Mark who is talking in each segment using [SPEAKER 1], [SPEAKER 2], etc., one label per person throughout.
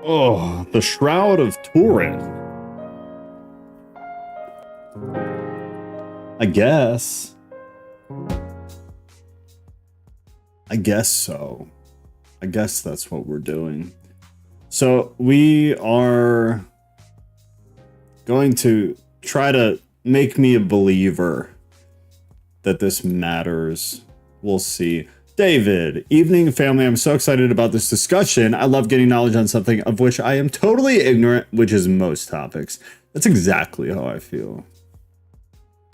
[SPEAKER 1] Oh, the Shroud of Turin. I guess so. I guess that's what we're doing. So we are going to try to make me a believer that this matters. We'll see. David, evening family. I'm so excited about this discussion. I love getting knowledge on something of which I am totally ignorant, which is most topics. That's exactly how I feel.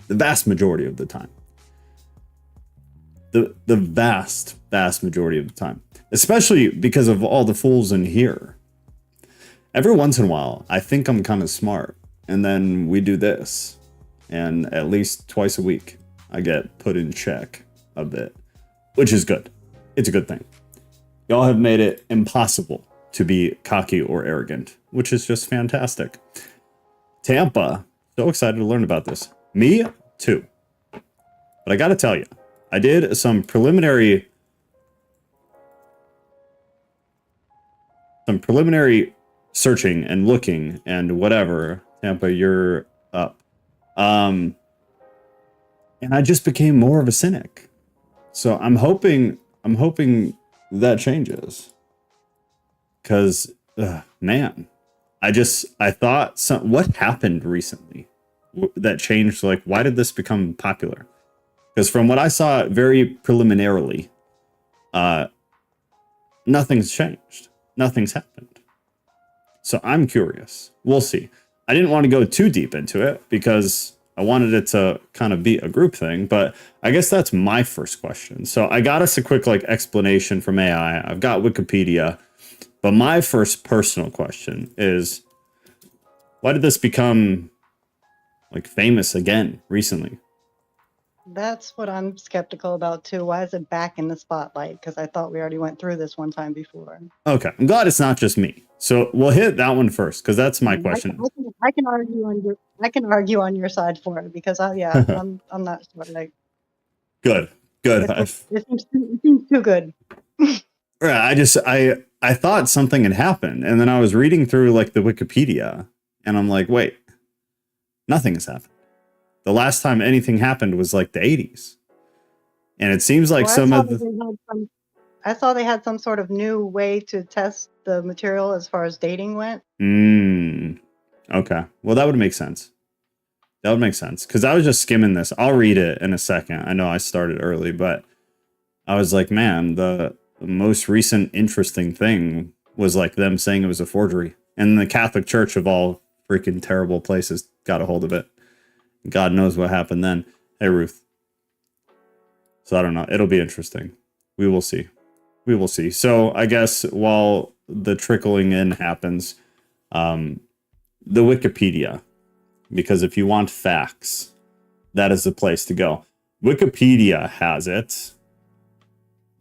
[SPEAKER 1] The vast majority of the time. The vast majority of the time. Especially because of all the fools in here. Every once in a while, I think I'm kind of smart. And then we do this. And at least twice a week, I get put in check a bit. Which is good. It's a good thing. Y'all have made it impossible to be cocky or arrogant, which is just fantastic. Tampa, so excited to learn about this. Me too. But I gotta tell you, I did some preliminary searching and looking and whatever. Tampa, you're up. And I just became more of a cynic. So I'm hoping that changes. Cause man, I thought what happened recently that changed, like, why did this become popular? Because from what I saw very preliminarily, nothing's changed. Nothing's happened. So I'm curious. We'll see. I didn't want to go too deep into it because I wanted it to kind of be a group thing, but I guess that's my first question. So I got us a quick explanation from AI. I've got Wikipedia, but my first personal question is, why did this become famous again recently?
[SPEAKER 2] That's what I'm skeptical about too. Why is it back in the spotlight? Because I thought we already went through this one time before.
[SPEAKER 1] Okay, I'm glad it's not just me. So we'll hit that one first because that's my question.
[SPEAKER 2] I can argue on your side for it because I'm not sure.
[SPEAKER 1] Good.
[SPEAKER 2] It seems too good.
[SPEAKER 1] Right. I thought something had happened, and then I was reading through the Wikipedia, and I'm like, wait, nothing has happened. The last time anything happened was the 80s. And it seems like
[SPEAKER 2] I saw they had some sort of new way to test the material as far as dating went.
[SPEAKER 1] Okay. Well, that would make sense. That would make sense. Because I was just skimming this. I'll read it in a second. I know I started early, but I was like, man, the most recent interesting thing was them saying it was a forgery. And the Catholic Church, of all freaking terrible places, got a hold of it. God knows what happened then. Hey, Ruth. So I don't know. It'll be interesting. We will see. We will see. So I guess while the trickling in happens, the Wikipedia, because if you want facts, that is the place to go. Wikipedia has it.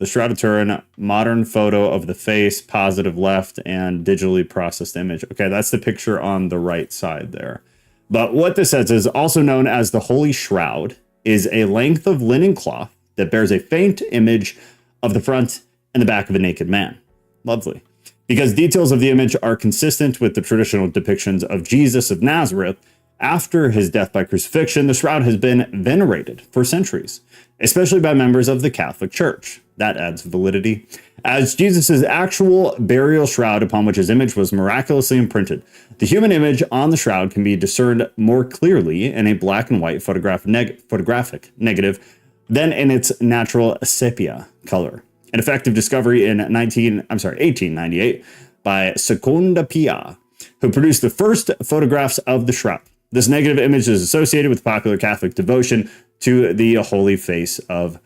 [SPEAKER 1] The Shroud of Turin, modern photo of the face, positive left, and digitally processed image. Okay, that's the picture on the right side there. But what this says is also known as the Holy Shroud, is a length of linen cloth that bears a faint image of the front and the back of a naked man. Lovely. Because details of the image are consistent with the traditional depictions of Jesus of Nazareth, after his death by crucifixion, the shroud has been venerated for centuries, especially by members of the Catholic Church. That adds validity. As Jesus' actual burial shroud upon which his image was miraculously imprinted, the human image on the shroud can be discerned more clearly in a black and white photographic negative than in its natural sepia color. An effective discovery in 1898 by Seconda Pia, who produced the first photographs of the shroud. This negative image is associated with popular Catholic devotion to the holy face of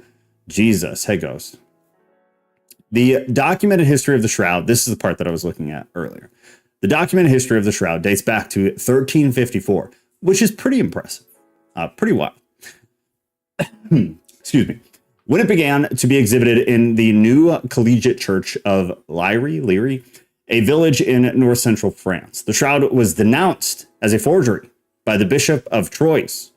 [SPEAKER 1] Jesus. Hey, Ghost. The documented history of the shroud, this is the part that I was looking at earlier. The documented history of the shroud dates back to 1354, which is pretty impressive. Pretty wild. Excuse me. When it began to be exhibited in the new collegiate church of Liry, a village in north central France. The shroud was denounced as a forgery by the Bishop of Troyes,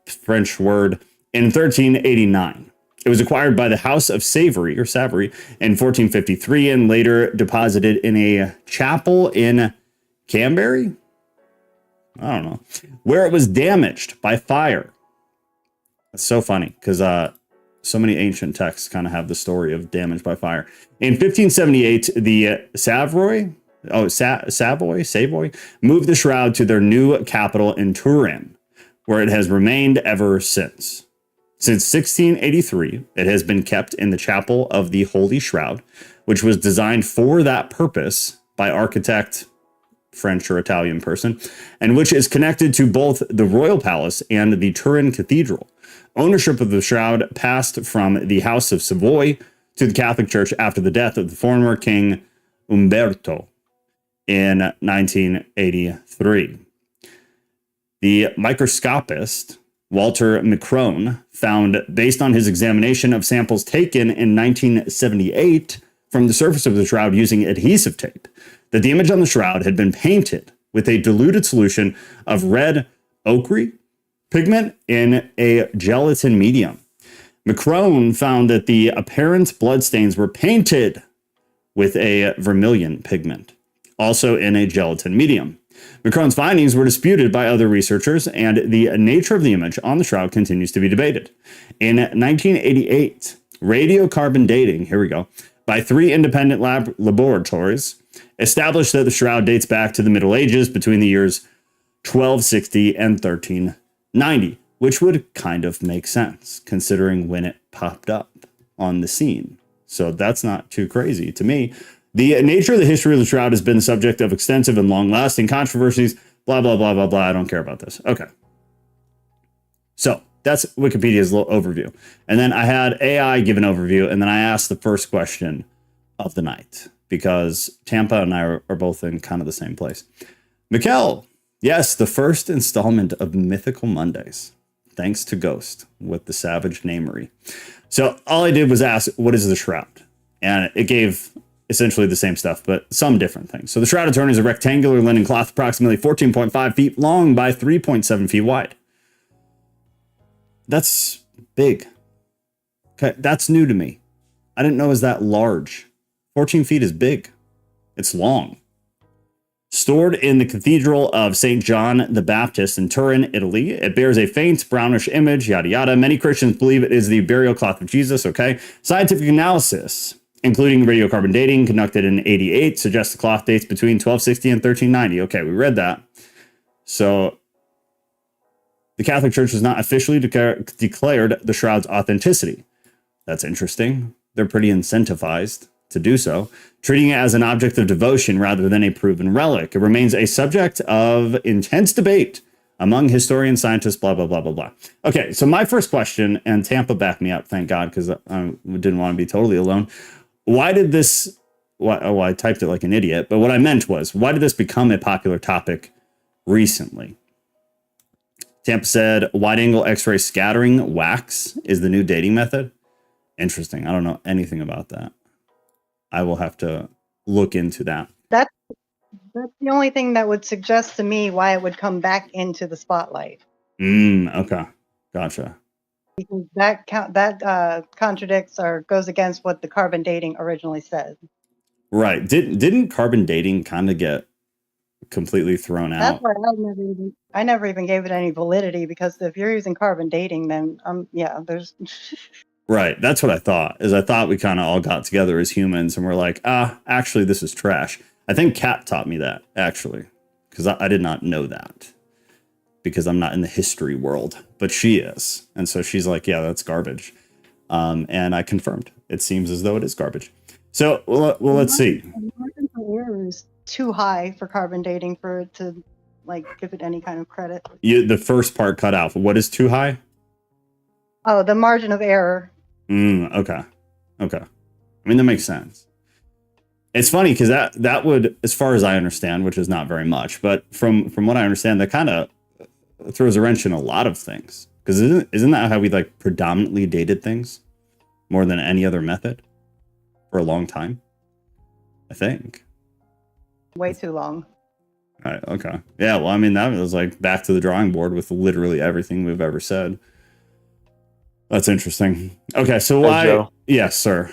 [SPEAKER 1] French word in 1389. It was acquired by the House of Savory in 1453 and later deposited in a chapel in Canterbury, I don't know, where it was damaged by fire. That's so funny because so many ancient texts kind of have the story of damage by fire. In 1578, the Savoy moved the shroud to their new capital in Turin, where it has remained ever since. Since 1683, it has been kept in the Chapel of the Holy Shroud, which was designed for that purpose by architect, French or Italian person, and which is connected to both the Royal Palace and the Turin Cathedral. Ownership of the shroud passed from the House of Savoy to the Catholic Church after the death of the former King Umberto in 1983. The microscopist Walter Micron found, based on his examination of samples taken in 1978 from the surface of the shroud using adhesive tape, that the image on the shroud had been painted with a diluted solution of red ochre pigment in a gelatin medium. Micron found that the apparent bloodstains were painted with a vermilion pigment, also in a gelatin medium. Micron's findings were disputed by other researchers, and the nature of the image on the shroud continues to be debated. In 1988, radiocarbon dating, here we go, by 3 independent laboratories established that the shroud dates back to the Middle Ages between the years 1260 and 1390, which would kind of make sense considering when it popped up on the scene. So that's not too crazy to me. The nature of the history of the shroud has been the subject of extensive and long-lasting controversies, blah, blah, blah, blah, blah. I don't care about this. Okay. So that's Wikipedia's little overview. And then I had AI give an overview, and then I asked the first question of the night because Tampa and I are both in kind of the same place. Mikkel, yes, the first installment of Mythical Mondays, thanks to Ghost with the Savage Namery. So all I did was ask, what is the shroud? And it gave essentially the same stuff, but some different things. So the Shroud of Turin is a rectangular linen cloth approximately 14.5 feet long by 3.7 feet wide. That's big. Okay, that's new to me. I didn't know it was that large. 14 feet is big. It's long. Stored in the Cathedral of St. John the Baptist in Turin, Italy, it bears a faint brownish image, yada yada. Many Christians believe it is the burial cloth of Jesus, okay? Scientific analysis, including radiocarbon dating conducted in 88, suggests the cloth dates between 1260 and 1390. Okay, we read that. So the Catholic Church has not officially declared the shroud's authenticity. That's interesting. They're pretty incentivized to do so, treating it as an object of devotion rather than a proven relic. It remains a subject of intense debate among historians, scientists, blah, blah, blah, blah, blah. Okay, so my first question, and Tampa backed me up, thank God, because I didn't want to be totally alone. Why did this, well, I typed it like an idiot, but what I meant was, why did this become a popular topic recently? Tampa said, wide-angle X-ray scattering wax is the new dating method. Interesting. I don't know anything about that. I will have to look into that.
[SPEAKER 2] That's the only thing that would suggest to me why it would come back into the spotlight.
[SPEAKER 1] Okay. Gotcha.
[SPEAKER 2] Because that contradicts or goes against what the carbon dating originally said.
[SPEAKER 1] Right. Didn't carbon dating kind of get completely thrown out?
[SPEAKER 2] That's why I never even gave it any validity, because if you're using carbon dating, then yeah, there's
[SPEAKER 1] Right. That's what I thought. I thought we kind of all got together as humans and we're like, actually, this is trash. I think Kat taught me that, actually, because I did not know that because I'm not in the history world, but she is. And so she's like, yeah, that's garbage. And I confirmed. It seems as though it is garbage. So, well, let's see.
[SPEAKER 2] The margin for error is too high for carbon dating for it to give it any kind of credit.
[SPEAKER 1] The first part cut out. What is too high?
[SPEAKER 2] Oh, the margin of error.
[SPEAKER 1] Okay. I mean, that makes sense. It's funny because that would, as far as I understand, which is not very much, but from what I understand, that kind of throws a wrench in a lot of things. Because isn't that how we predominantly dated things more than any other method for a long time? I think.
[SPEAKER 2] Way too long.
[SPEAKER 1] All right. Okay. Yeah. Well, I mean, that was back to the drawing board with literally everything we've ever said. That's interesting. Okay, so
[SPEAKER 3] Hey,
[SPEAKER 1] why?
[SPEAKER 3] Joe.
[SPEAKER 1] Yes, sir.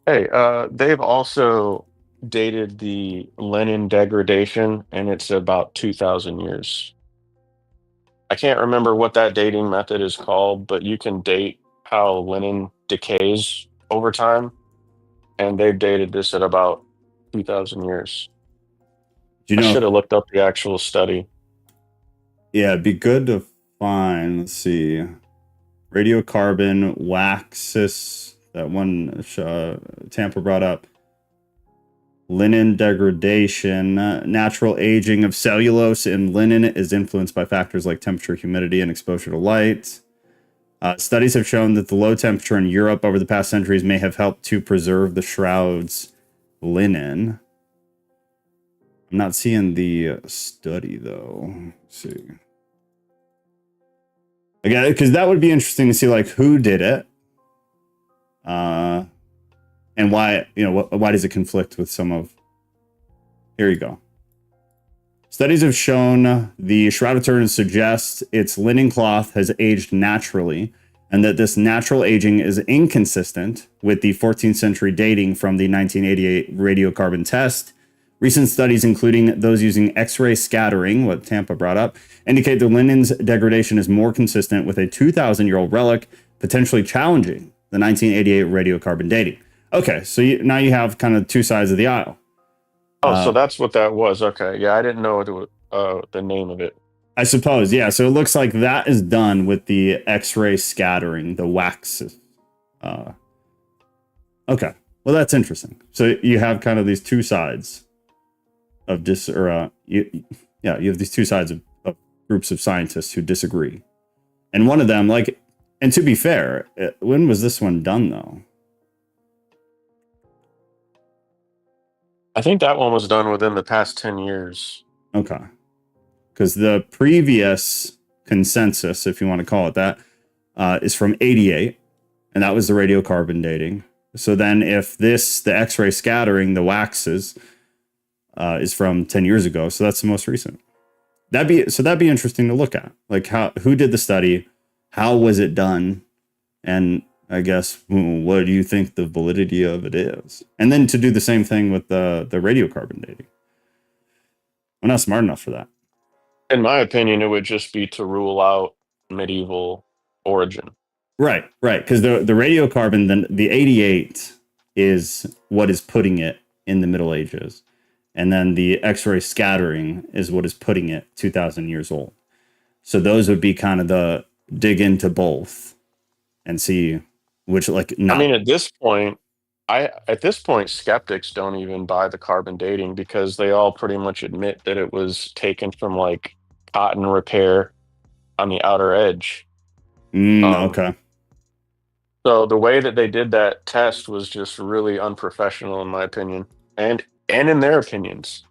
[SPEAKER 3] Hey, they've also dated the Lenin degradation, and it's about 2,000 years. I can't remember what that dating method is called, but you can date how Lenin decays over time, and they've dated this at about 2,000 years.
[SPEAKER 1] Do you
[SPEAKER 3] I
[SPEAKER 1] know?
[SPEAKER 3] should have looked up the actual study.
[SPEAKER 1] Yeah, it'd be good to find. Let's see. Radiocarbon, waxis. That one Tampa brought up. Linen degradation. Natural aging of cellulose in linen is influenced by factors like temperature, humidity, and exposure to light. Studies have shown that the low temperature in Europe over the past centuries may have helped to preserve the shroud's linen. I'm not seeing the study, though. Let's see. Again, because that would be interesting to see, like, who did it. And why, why does it conflict with some of... Here you go. Studies have shown the Shroud of Turin suggests its linen cloth has aged naturally, and that this natural aging is inconsistent with the 14th century dating from the 1988 radiocarbon test. Recent studies, including those using X-ray scattering, what Tampa brought up, indicate the linen's degradation is more consistent with a 2,000-year-old relic, potentially challenging the 1988 radiocarbon dating. Okay, so now you have kind of two sides of the aisle.
[SPEAKER 3] Oh, so that's what that was. Okay. Yeah, I didn't know the name of it.
[SPEAKER 1] I suppose, yeah. So it looks like that is done with the X-ray scattering, the wax. Okay, well that's interesting. So you have kind of these two sides of you have these two sides of groups of scientists who disagree, and one of them, like, and to be fair, when was this one done though?
[SPEAKER 3] I think that one was done within the past 10 years.
[SPEAKER 1] Okay. Because the previous consensus, if you want to call it that, is from 88, and that was the radiocarbon dating. So then if the X-ray scattering, the waxes, is from 10 years ago, so that's the most recent. That'd be interesting to look at. Like, who did the study? How was it done? And I guess, what do you think the validity of it is? And then to do the same thing with the radiocarbon dating. I'm not smart enough for that.
[SPEAKER 3] In my opinion, it would just be to rule out medieval origin.
[SPEAKER 1] Right. Because the radiocarbon, then the 88 is what is putting it in the Middle Ages. And then the X-ray scattering is what is putting it 2,000 years old. So those would be kind of the dig into both and see which, like, not.
[SPEAKER 3] I mean, at this point, skeptics don't even buy the carbon dating because they all pretty much admit that it was taken from like cotton repair on the outer edge.
[SPEAKER 1] Okay.
[SPEAKER 3] So the way that they did that test was just really unprofessional, in my opinion, and in their opinions,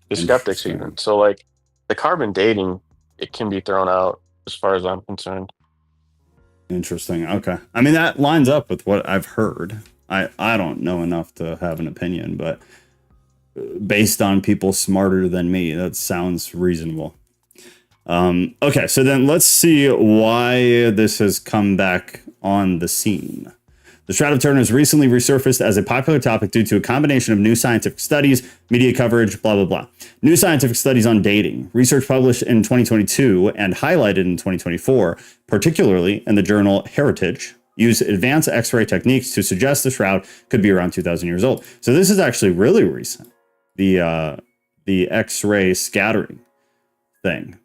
[SPEAKER 3] the skeptics even. So like the carbon dating, it can be thrown out as far as I'm concerned.
[SPEAKER 1] Interesting. Okay. I mean, that lines up with what I've heard. I don't know enough to have an opinion, but based on people smarter than me, that sounds reasonable. Okay, so then let's see why this has come back on the scene. The Shroud of Turin has recently resurfaced as a popular topic due to a combination of new scientific studies, media coverage, blah, blah, blah. New scientific studies on dating, research published in 2022 and highlighted in 2024, particularly in the journal Heritage, use advanced X-ray techniques to suggest the shroud could be around 2,000 years old. So this is actually really recent, the X-ray scattering thing.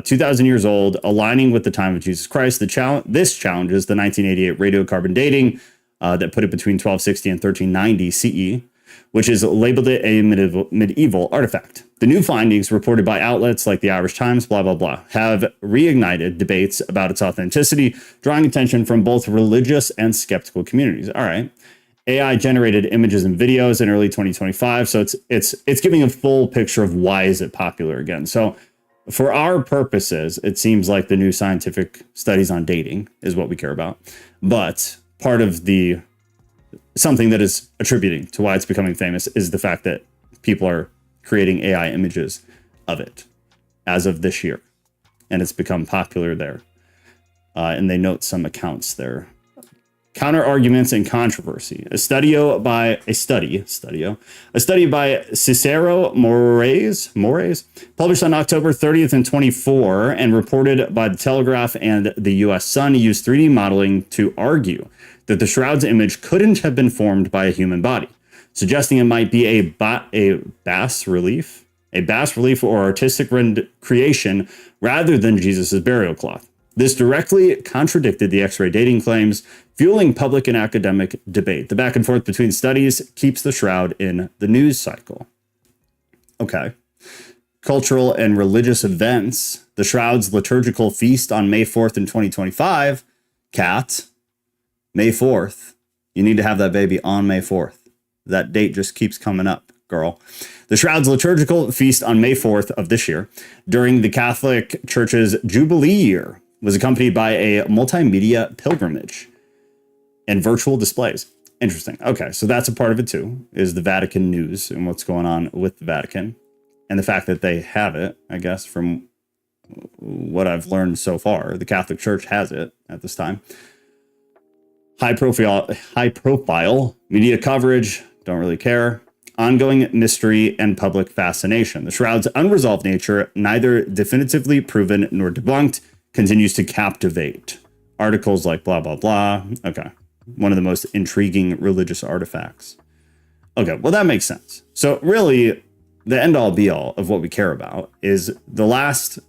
[SPEAKER 1] 2,000 years old, aligning with the time of Jesus Christ. This challenges the 1988 radiocarbon dating that put it between 1260 and 1390 CE, which is labeled it a medieval artifact. The new findings, reported by outlets like the Irish Times, blah, blah, blah, have reignited debates about its authenticity, drawing attention from both religious and skeptical communities. All right. AI generated images and videos in early 2025. So it's giving a full picture of why is it popular again. So for our purposes, it seems like the new scientific studies on dating is what we care about. But part of something that is attributing to why it's becoming famous is the fact that people are creating AI images of it as of this year. And it's become popular there. and they note some accounts there. Counter arguments and controversy. A study by Cicero Mores, published on October 30th and 24, and reported by the Telegraph and the U.S. Sun, used 3D modeling to argue that the shroud's image couldn't have been formed by a human body, suggesting it might be a bas relief or artistic creation rather than Jesus' burial cloth. This directly contradicted the X-ray dating claims, fueling public and academic debate. The back and forth between studies keeps the shroud in the news cycle. Okay. Cultural and religious events. The shroud's liturgical feast on May 4th in 2025. Cat, May 4th. You need to have that baby on May 4th. That date just keeps coming up, girl. The shroud's liturgical feast on May 4th of this year, during the Catholic Church's Jubilee year, was accompanied by a multimedia pilgrimage and virtual displays. Interesting. Okay, so that's a part of it too, is the Vatican news and what's going on with the Vatican. And the fact that they have it, I guess, from what I've learned so far, the Catholic Church has it at this time. High profile media coverage, don't really care. Ongoing mystery and public fascination. The shroud's unresolved nature, neither definitively proven nor debunked, continues to captivate. Articles like blah, blah, blah. Okay. One of the most intriguing religious artifacts. Okay, well, that makes sense. So really, the end all be all of what we care about is the last,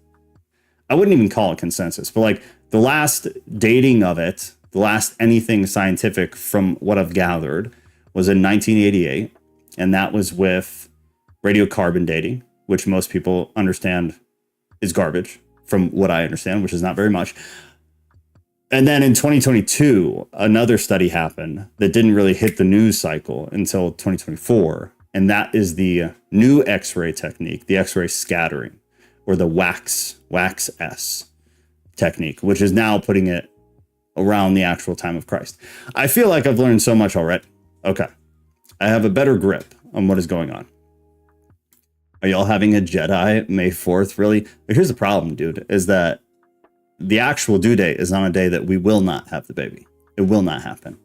[SPEAKER 1] I wouldn't even call it consensus, but like the last dating of it, the last anything scientific from what I've gathered was in 1988. And that was with radiocarbon dating, which most people understand is garbage. From what I understand, which is not very much. And then in 2022, another study happened that didn't really hit the news cycle until 2024. And that is the new X-ray technique, the X-ray scattering, or the wax-S technique, which is now putting it around the actual time of Christ. I feel like I've learned so much already. Okay. I have a better grip on what is going on. Are y'all having a Jedi May 4th? Really? But here's the problem, dude, is that the actual due date is on a day that we will not have the baby. It will not happen.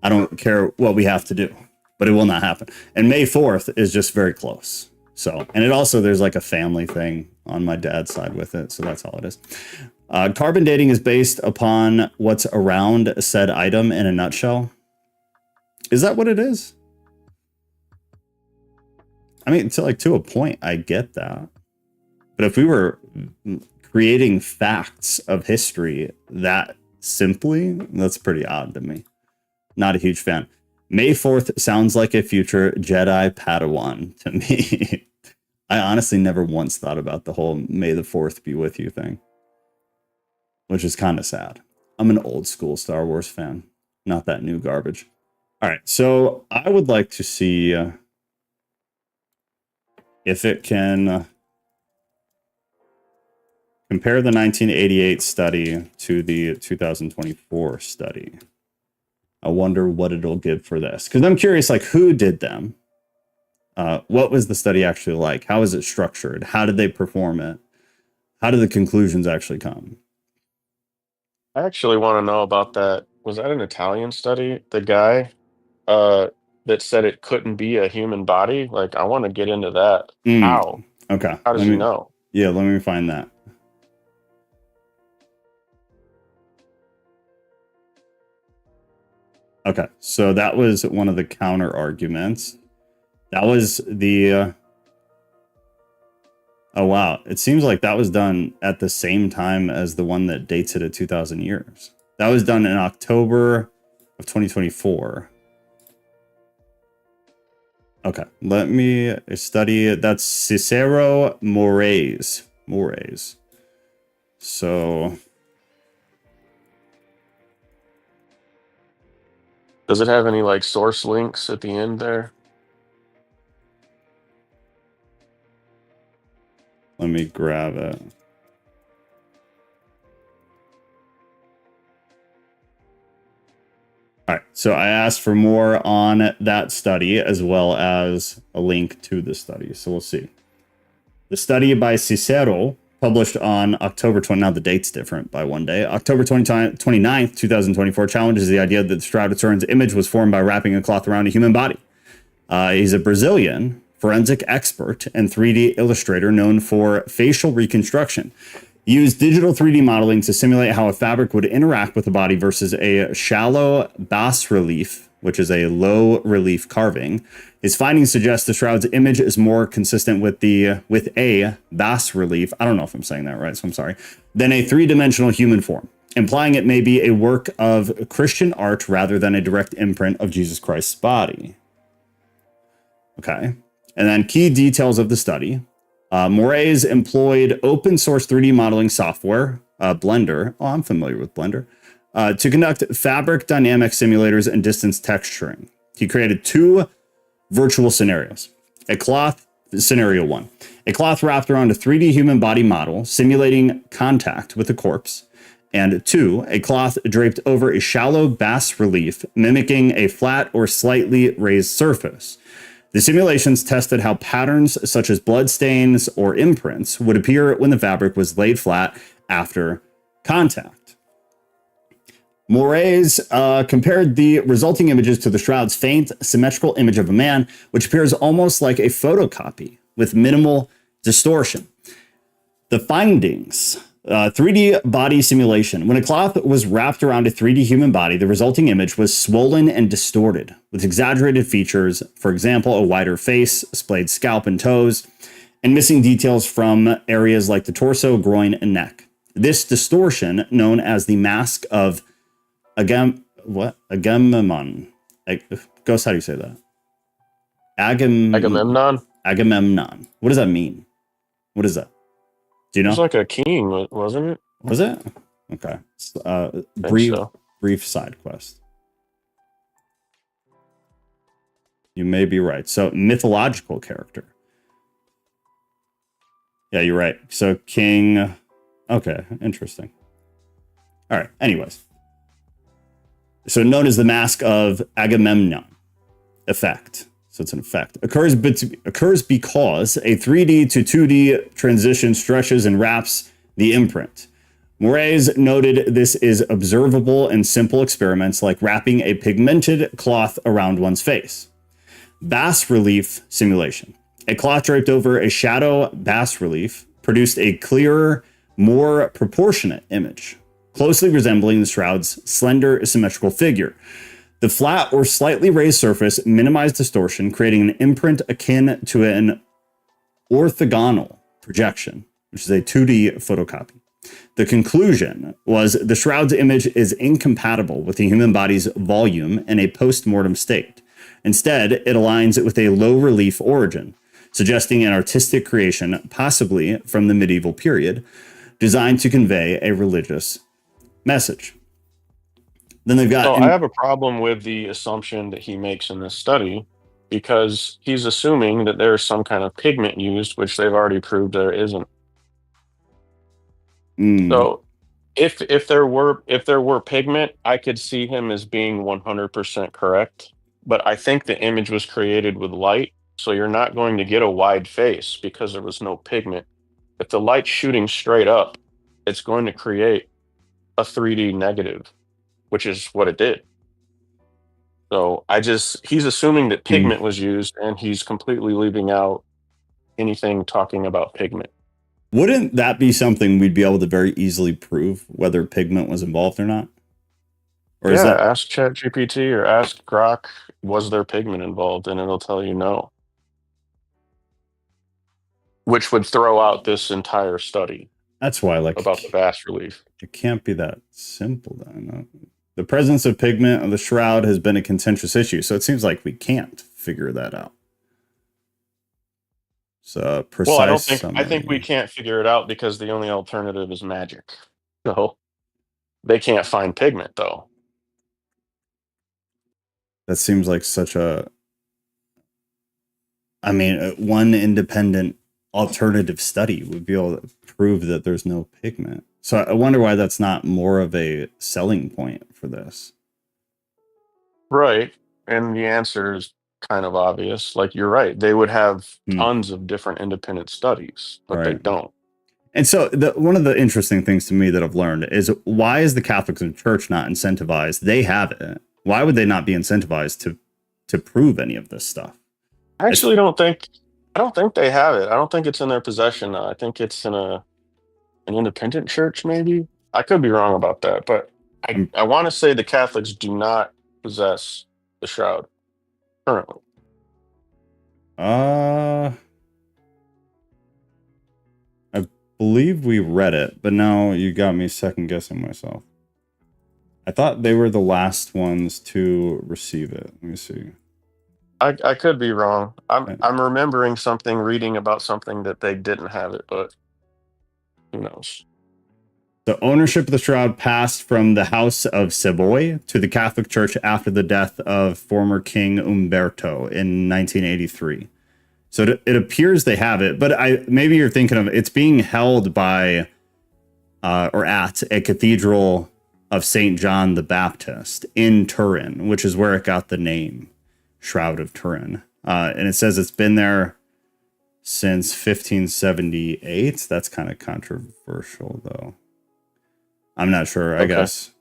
[SPEAKER 1] I don't care what we have to do, but it will not happen. And May 4th is just very close. So, and it also, there's like a family thing on my dad's side with it. So that's all it is. Carbon dating is based upon what's around said item in a nutshell. Is that what it is? I mean, to a point, I get that. But if we were creating facts of history that simply, that's pretty odd to me. Not a huge fan. May 4th sounds like a future Jedi Padawan to me. I honestly never once thought about the whole May the 4th be with you thing, which is kind of sad. I'm an old school Star Wars fan, not that new garbage. All right, so I would like to see if it can compare the 1988 study to the 2024 study. I wonder what it'll give for this. Because I'm curious, like, who did them? What was the study actually like? How is it structured? How did they perform it? How did the conclusions actually come?
[SPEAKER 3] I actually want to know about that. Was that an Italian study? The guy that said it couldn't be a human body? Like, I want to get into that. How?
[SPEAKER 1] Okay.
[SPEAKER 3] How does he know?
[SPEAKER 1] Yeah, let me find that. Okay, so that was one of the counter arguments. That was the... oh, wow. It seems like that was done at the same time as the one that dates it at 2,000 years. That was done in October of 2024. Okay, let me study. That's Cicero Mores. So...
[SPEAKER 3] Does it have any like source links at the end there?
[SPEAKER 1] let me grab it. All right, so I asked for more on that study as well as a link to the study. So we'll see. The study by Cicero published on October 20. Now the date's different by one day. October 29th, 2024, challenges the idea that the Shroud of Turin's image was formed by wrapping a cloth around a human body. He's a Brazilian forensic expert and 3D illustrator known for facial reconstruction. He used digital 3D modeling to simulate how a fabric would interact with the body versus a shallow bas relief, which is a low relief carving. His findings suggest the shroud's image is more consistent with a bas relief. I don't know if I'm saying that right, so I'm sorry. Than a three-dimensional human form, implying it may be a work of Christian art rather than a direct imprint of Jesus Christ's body. Okay. And then key details of the study. Moraes employed open source 3D modeling software, Blender. Oh, I'm familiar with Blender. To conduct fabric dynamic simulators and distance texturing. He created two virtual scenarios. Scenario 1. A cloth wrapped around a 3D human body model, simulating contact with a corpse. And 2. A cloth draped over a shallow bas relief, mimicking a flat or slightly raised surface. The simulations tested how patterns such as bloodstains or imprints would appear when the fabric was laid flat after contact. Moraes compared the resulting images to the shroud's faint, symmetrical image of a man, which appears almost like a photocopy with minimal distortion. The findings. 3D body simulation. When a cloth was wrapped around a 3D human body, the resulting image was swollen and distorted, with exaggerated features, for example, a wider face, splayed scalp and toes, and missing details from areas like the torso, groin, and neck. This distortion, known as the mask of Agamemnon. Ghost, how do you say that?
[SPEAKER 3] Agamemnon?
[SPEAKER 1] Agamemnon. What does that mean? What is that? Do you know?
[SPEAKER 3] It was like a king, wasn't it?
[SPEAKER 1] Was it? Okay. Brief side quest. You may be right. So, mythological character. Yeah, you're right. So, king. Okay, interesting. All right. Anyways. So, known as the mask of Agamemnon effect. So it's an effect. Occurs because a 3D to 2D transition stretches and wraps the imprint. Moraes noted this is observable in simple experiments like wrapping a pigmented cloth around one's face. Bas relief simulation. A cloth draped over a shadow bas relief produced a clearer, more proportionate image, closely resembling the shroud's slender, symmetrical figure. The flat or slightly raised surface minimized distortion, creating an imprint akin to an orthogonal projection, which is a 2D photocopy. The conclusion was the shroud's image is incompatible with the human body's volume in a post-mortem state. Instead, it aligns with a low-relief origin, suggesting an artistic creation, possibly from the medieval period, designed to convey a religious message. Then they've got.
[SPEAKER 3] So I have a problem with the assumption that he makes in this study, because he's assuming that there's some kind of pigment used, which they've already proved there isn't. So if there were pigment, I could see him as being 100% correct. But I think the image was created with light, so you're not going to get a wide face because there was no pigment. If the light's shooting straight up, it's going to create a 3D negative, which is what it did. So he's assuming that pigment was used, and he's completely leaving out anything talking about pigment.
[SPEAKER 1] Wouldn't that be something we'd be able to very easily prove whether pigment was involved or not?
[SPEAKER 3] Or yeah, ask ChatGPT or ask Grok, was there pigment involved? And it'll tell you no. Which would throw out this entire study.
[SPEAKER 1] That's why,
[SPEAKER 3] about the bas relief.
[SPEAKER 1] It can't be that simple then. The presence of pigment on the shroud has been a contentious issue, so it seems like we can't figure that out. So precise.
[SPEAKER 3] Well, I think we can't figure it out because the only alternative is magic. So they can't find pigment, though.
[SPEAKER 1] That seems like such a. I mean, one independent alternative study would be able to prove that there's no pigment. So I wonder why that's not more of a selling point for this.
[SPEAKER 3] Right. And the answer is kind of obvious. Like, you're right. They would have tons of different independent studies, but they don't.
[SPEAKER 1] And so one of the interesting things to me that I've learned is, why is the Catholic Church not incentivized? They have it. Why would they not be incentivized to prove any of this stuff?
[SPEAKER 3] I actually I don't think they have it. I don't think it's in their possession now. I think it's in an independent church, maybe. I could be wrong about that, but I want to say the Catholics do not possess the shroud currently.
[SPEAKER 1] I believe we read it, but now you got me second guessing myself. I thought they were the last ones to receive it. Let me see.
[SPEAKER 3] I could be wrong. I'm remembering something, reading about something that they didn't have it, but who knows?
[SPEAKER 1] The ownership of the shroud passed from the House of Savoy to the Catholic Church after the death of former King Umberto in 1983. So it appears they have it, but maybe you're thinking of it's being held by or at a cathedral of St. John the Baptist in Turin, which is where it got the name Shroud of Turin. And it says it's been there since 1578. That's kind of controversial, though. I'm not sure. I guess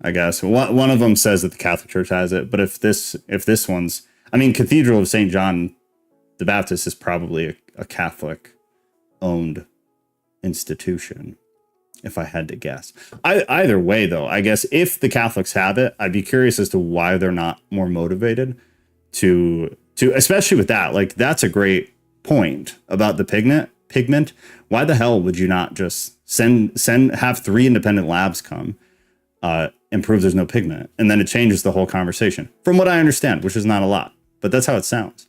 [SPEAKER 1] one of them says that the Catholic Church has it, but if this one's, I mean, Cathedral of St. John the Baptist is probably a Catholic owned institution, if I had to guess. Either way, though, I guess if the Catholics have it, I'd be curious as to why they're not more motivated to especially with that. Like, that's a great point about the pigment. Why the hell would you not just have 3 independent labs come and prove there's no pigment, and then it changes the whole conversation, from what I understand, which is not a lot, but that's how it sounds.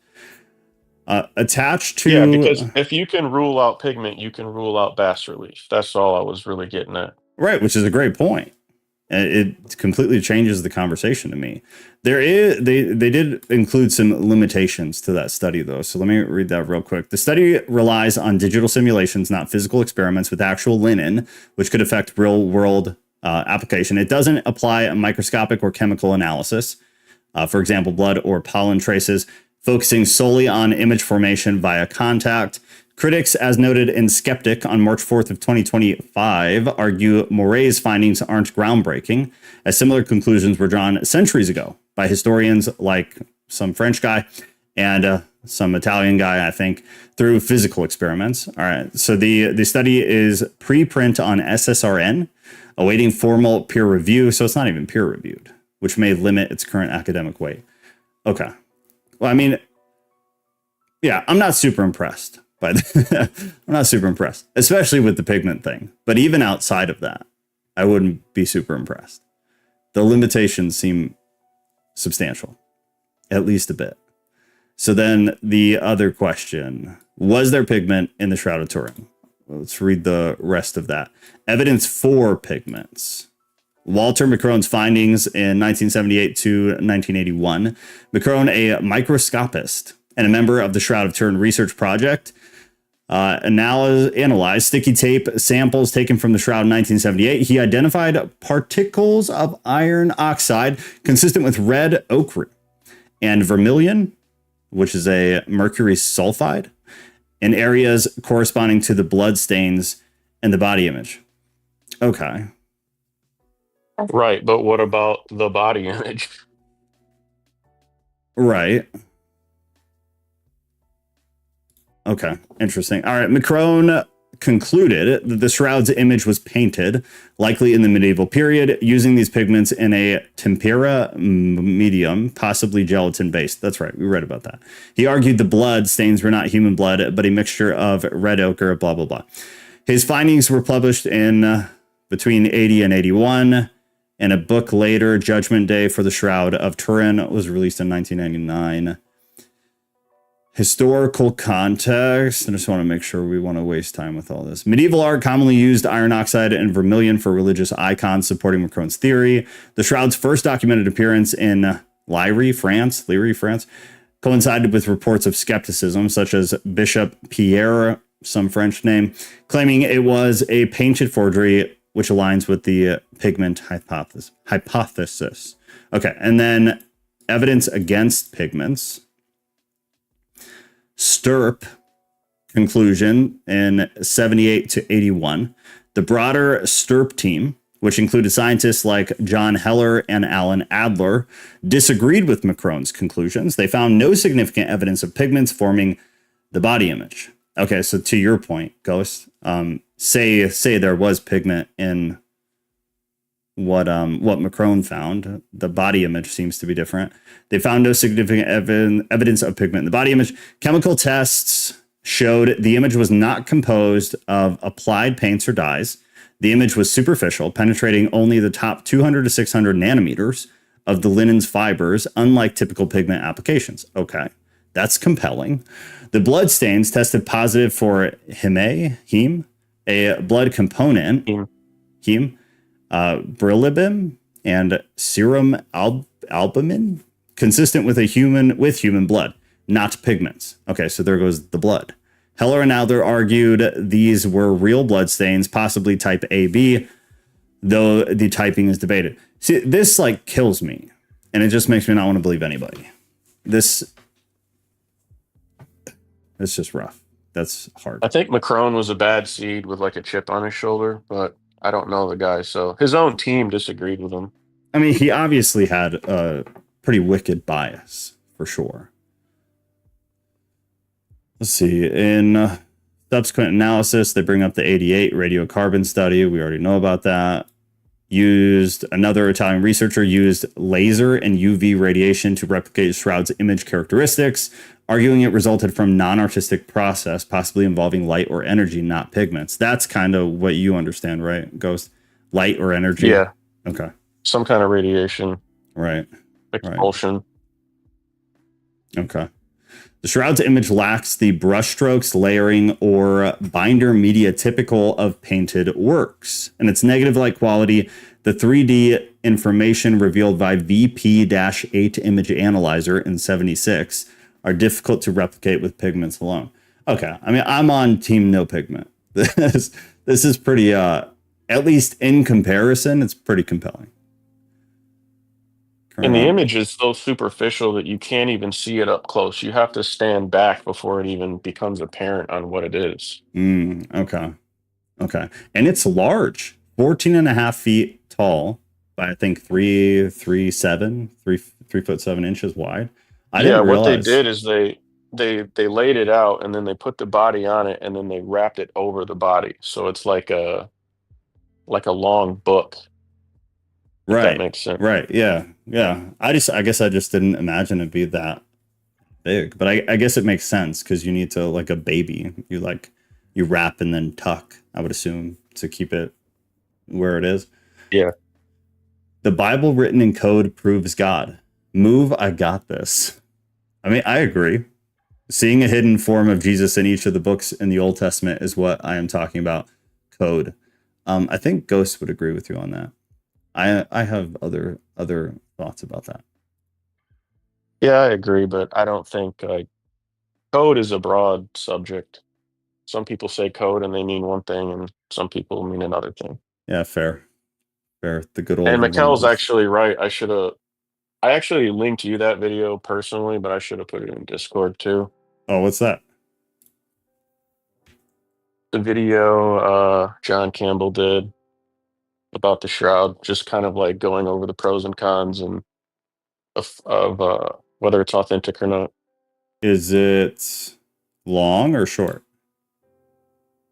[SPEAKER 1] Attached to,
[SPEAKER 3] because if you can rule out pigment, you can rule out bas relief. That's all I was really getting at.
[SPEAKER 1] Right, which is a great point. It completely changes the conversation to me. They did include some limitations to that study, though. So let me read that real quick. The study relies on digital simulations, not physical experiments with actual linen, which could affect real world application. It doesn't apply a microscopic or chemical analysis, for example, blood or pollen traces, focusing solely on image formation via contact. Critics, as noted in Skeptic on March 4th of 2025, argue Moray's findings aren't groundbreaking, as similar conclusions were drawn centuries ago by historians like some French guy and some Italian guy, I think, through physical experiments. All right, so the study is preprint on SSRN, awaiting formal peer review, so it's not even peer reviewed, which may limit its current academic weight. Okay. Well, I mean, yeah, I'm not super impressed. But I'm not super impressed, especially with the pigment thing. But even outside of that, I wouldn't be super impressed. The limitations seem substantial, at least a bit. So then the other question, was there pigment in the Shroud of Turin? Let's read the rest of that. Evidence for pigments. Walter Macron's findings in 1978 to 1981. Macron, a microscopist and a member of the Shroud of Turin research project, analyzed sticky tape samples taken from the shroud in 1978. He identified particles of iron oxide consistent with red ochre and vermilion, which is a mercury sulfide, in areas corresponding to the blood stains and the body image. Okay.
[SPEAKER 3] Right, but what about the body image?
[SPEAKER 1] Right. Okay, interesting. All right, Macron concluded that the shroud's image was painted, likely in the medieval period, using these pigments in a tempera medium, possibly gelatin-based. That's right, we read about that. He argued the blood stains were not human blood, but a mixture of red ochre, blah, blah, blah. His findings were published in between 80 and 81, and a book later, Judgment Day for the Shroud of Turin, was released in 1999. Historical context. I just want to make sure we want to waste time with all this. Medieval art commonly used iron oxide and vermilion for religious icons, supporting Macron's theory. The shroud's first documented appearance in Liry, France, coincided with reports of skepticism, such as Bishop Pierre, some French name, claiming it was a painted forgery, which aligns with the pigment hypothesis. Okay, and then evidence against pigments. Stirp conclusion in 78 to 81. The broader STURP team, which included scientists like John Heller and Alan Adler, disagreed with Macron's conclusions. They found no significant evidence of pigments forming the body image. Okay, so to your point, Ghost, say there was pigment in what Macron found. The body image seems to be different. They found no significant evidence of pigment in the body image. Chemical tests showed the image was not composed of applied paints or dyes. The image was superficial, penetrating only the top 200 to 600 nanometers of the linen's fibers, unlike typical pigment applications. Okay, that's compelling. The blood stains tested positive for heme, a blood component, heme, bilirubin, and serum albumin, consistent with human blood, not pigments. Okay, so there goes the blood. Heller and Adler argued these were real blood stains, possibly type AB, though the typing is debated. See, this like kills me, and it just makes me not want to believe anybody. It's just rough. That's hard.
[SPEAKER 3] I think Macron was a bad seed with like a chip on his shoulder, but I don't know the guy. So his own team disagreed with him.
[SPEAKER 1] I mean, he obviously had a pretty wicked bias, for sure. Let's see. In subsequent analysis, they bring up the 88 radiocarbon study. We already know about that. Another Italian researcher used laser and UV radiation to replicate Shroud's image characteristics, arguing it resulted from non-artistic process, possibly involving light or energy, not pigments. That's kind of what you understand, right, Ghost? Light or energy?
[SPEAKER 3] Yeah.
[SPEAKER 1] Okay.
[SPEAKER 3] Some kind of radiation.
[SPEAKER 1] Right.
[SPEAKER 3] Expulsion.
[SPEAKER 1] Right. Okay. The Shroud's image lacks the brushstrokes, layering, or binder media typical of painted works. And its negative light quality, the 3D information revealed by VP-8 image analyzer in 76, are difficult to replicate with pigments alone. Okay, I mean, I'm on team no pigment. This is pretty, at least in comparison, it's pretty compelling.
[SPEAKER 3] And the image is so superficial that you can't even see it up close. You have to stand back before it even becomes apparent on what it is.
[SPEAKER 1] Okay. And it's large, 14 and a half feet tall by I think 3 foot 7 inches wide.
[SPEAKER 3] What they did is they laid it out and then they put the body on it and then they wrapped it over the body. So it's like a long book.
[SPEAKER 1] Right.
[SPEAKER 3] That makes sense.
[SPEAKER 1] Right. Yeah. I guess I just didn't imagine it'd be that big, but I guess it makes sense because you need to, like a baby, you wrap and then tuck, I would assume, to keep it where it is.
[SPEAKER 3] Yeah.
[SPEAKER 1] The Bible written in code proves God. Move, I got this. I mean, I agree. Seeing a hidden form of Jesus in each of the books in the Old Testament is what I am talking about. Code. I think Ghost would agree with you on that. I have other thoughts about that.
[SPEAKER 3] Yeah, I agree, but I don't think code is a broad subject. Some people say code and they mean one thing, and some people mean another thing.
[SPEAKER 1] Yeah, fair. The good old.
[SPEAKER 3] And Mikkel's actually right. I actually linked you that video personally, but I should have put it in Discord too.
[SPEAKER 1] Oh, what's that?
[SPEAKER 3] The video John Campbell did about the Shroud, just kind of like going over the pros and cons and of whether it's authentic or not.
[SPEAKER 1] Is it long or short?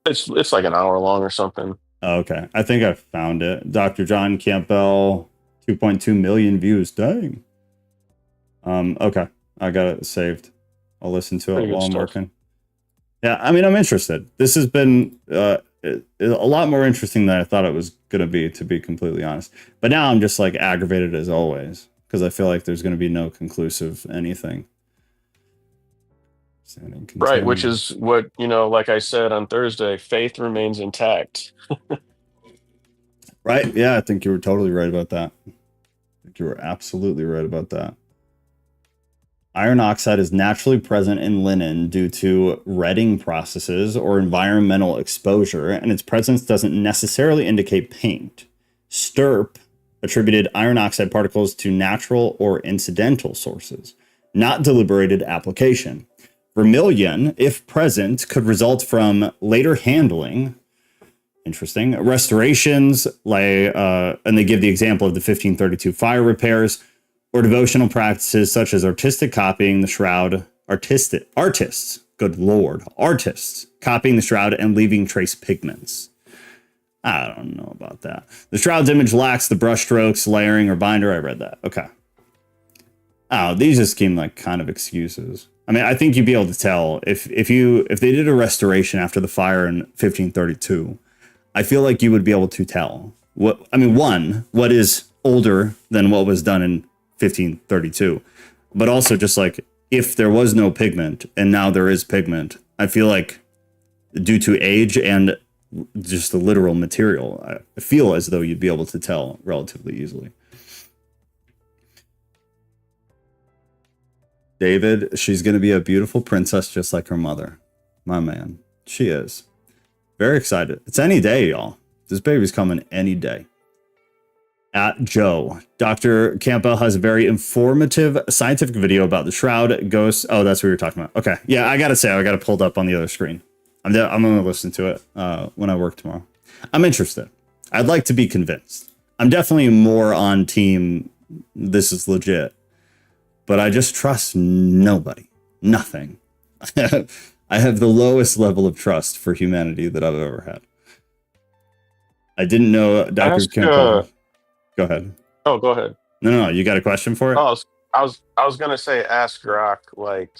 [SPEAKER 3] It's like an hour long or something.
[SPEAKER 1] Oh, okay, I think I found it. Dr. John Campbell, 2.2 million views. Dang. Okay, I got it saved. I'll listen to it while I'm working. Yeah, I mean, I'm interested. This has been a lot more interesting than I thought it was going to be completely honest. But now I'm just like aggravated as always, because I feel like there's going to be no conclusive anything.
[SPEAKER 3] Right, which is what, like I said on Thursday, faith remains intact.
[SPEAKER 1] Right, yeah, I think you were totally right about that. I think you were absolutely right about that. Iron oxide is naturally present in linen due to retting processes or environmental exposure, and its presence doesn't necessarily indicate paint. Stirp attributed iron oxide particles to natural or incidental sources, not deliberated application. Vermilion, if present, could result from later handling. Interesting. Restorations, like, and they give the example of the 1532 fire repairs, or devotional practices such as artistic copying the shroud. Artists, good lord, artists copying the shroud and leaving trace pigments. I don't know about that. The shroud's image lacks the brushstrokes, layering, or binder. I read that. Okay. Oh, these just seem like kind of excuses. I mean, I think you'd be able to tell if they did a restoration after the fire in 1532. I feel like you would be able to tell what is older than what was done in 1532, but also just like if there was no pigment and now there is pigment, I feel like due to age and just the literal material, I feel as though you'd be able to tell relatively easily. David, she's going to be a beautiful princess just like her mother. My man, she is. Very excited. It's any day, y'all. This baby's coming any day. At Joe, Dr. Campbell has a very informative scientific video about the shroud, ghosts. Oh, that's what we were talking about. Okay. Yeah, I got to say, I got it pulled up on the other screen. I'm going to listen to it when I work tomorrow. I'm interested. I'd like to be convinced. I'm definitely more on team this is legit. But I just trust nobody. Nothing. I have the lowest level of trust for humanity that I've ever had. I didn't know Dr. Campbell. Go ahead.
[SPEAKER 3] Oh, go ahead.
[SPEAKER 1] No. You got a question for it?
[SPEAKER 3] Oh, I was gonna say, ask Rock, like,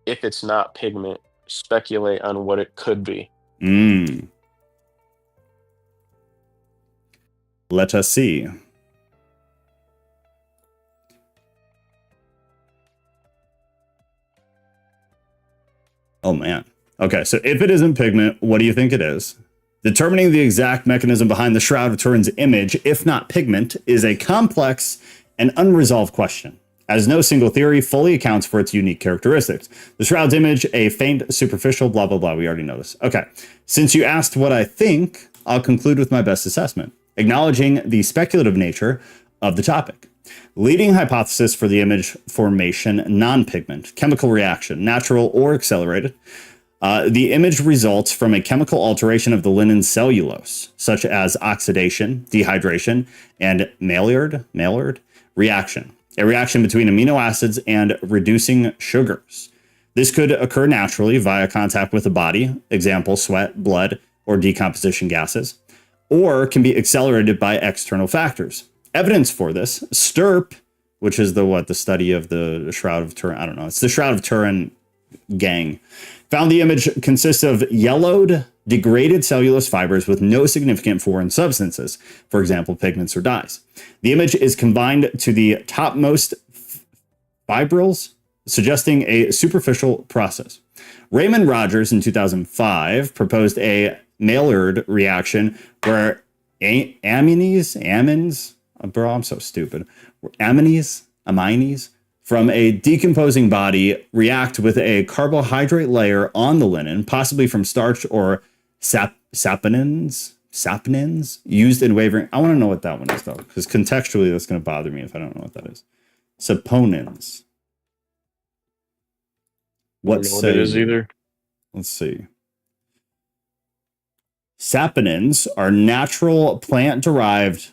[SPEAKER 3] if it's not pigment, speculate on what it could be.
[SPEAKER 1] Let us see. Oh, man. Okay, so if it isn't pigment, what do you think it is? Determining the exact mechanism behind the Shroud of Turin's image, if not pigment, is a complex and unresolved question, as no single theory fully accounts for its unique characteristics. The Shroud's image, a faint, superficial, blah, blah, blah. We already know this. Okay, since you asked what I think, I'll conclude with my best assessment, acknowledging the speculative nature of the topic. Leading hypothesis for the image formation, non-pigment, chemical reaction, natural or accelerated. The image results from a chemical alteration of the linen cellulose, such as oxidation, dehydration, and Maillard reaction, a reaction between amino acids and reducing sugars. This could occur naturally via contact with the body, example, sweat, blood, or decomposition gases, or can be accelerated by external factors. Evidence for this, STURP, which is the study of the Shroud of Turin, I don't know, it's the Shroud of Turin gang, found the image consists of yellowed, degraded cellulose fibers with no significant foreign substances, for example, pigments or dyes. The image is confined to the topmost fibrils, suggesting a superficial process. Raymond Rogers in 2005 proposed a Maillard reaction where amines, bro, I'm so stupid. Amines from a decomposing body react with a carbohydrate layer on the linen, possibly from starch or saponins used in wavering. I want to know what that one is, though, because contextually that's going to bother me if I don't know what that is. Saponins.
[SPEAKER 3] I don't know what it is either.
[SPEAKER 1] Let's see. Saponins are natural plant-derived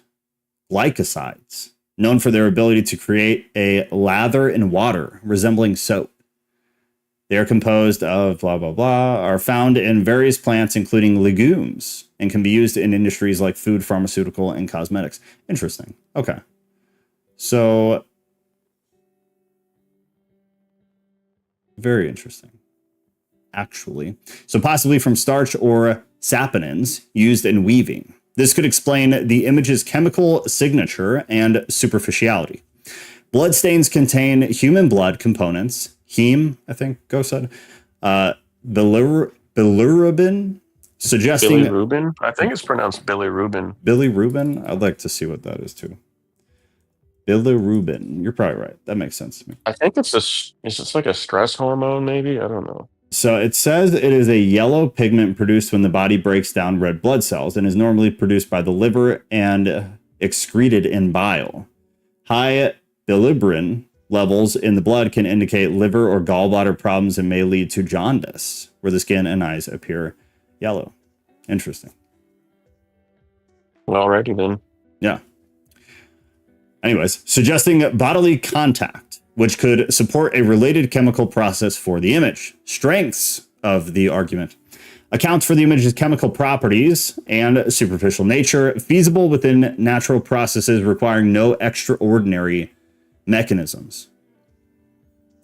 [SPEAKER 1] glycosides, known for their ability to create a lather in water resembling soap. They are composed of blah, blah, blah, are found in various plants, including legumes, and can be used in industries like food, pharmaceutical, and cosmetics. Interesting. Okay. So, very interesting, actually. So possibly from starch or saponins used in weaving. This could explain the image's chemical signature and superficiality. Bloodstains contain human blood components, heme, I think Go said, bilirubin, suggesting...
[SPEAKER 3] Bilirubin? I think it's pronounced bilirubin.
[SPEAKER 1] Bilirubin? I'd like to see what that is, too. Bilirubin. You're probably right. That makes sense to me.
[SPEAKER 3] I think it's like a stress hormone, maybe? I don't know.
[SPEAKER 1] So it says it is a yellow pigment produced when the body breaks down red blood cells and is normally produced by the liver and excreted in bile. High bilirubin levels in the blood can indicate liver or gallbladder problems and may lead to jaundice, where the skin and eyes appear yellow. Interesting.
[SPEAKER 3] Alrighty then.
[SPEAKER 1] Yeah. Anyways, suggesting bodily contact, which could support a related chemical process for the image. Strengths of the argument. Accounts for the image's chemical properties and superficial nature, feasible within natural processes requiring no extraordinary mechanisms.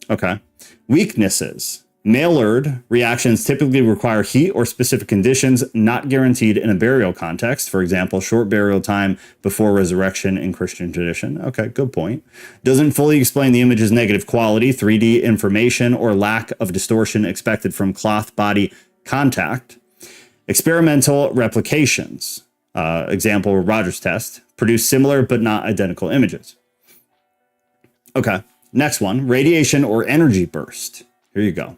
[SPEAKER 1] Okay. Weaknesses. Maillard reactions typically require heat or specific conditions not guaranteed in a burial context. For example, short burial time before resurrection in Christian tradition. Okay, good point. Doesn't fully explain the image's negative quality, 3D information, or lack of distortion expected from cloth body contact. Experimental replications. Example, Rogers test. Produce similar but not identical images. Okay, next one. Radiation or energy burst. Here you go.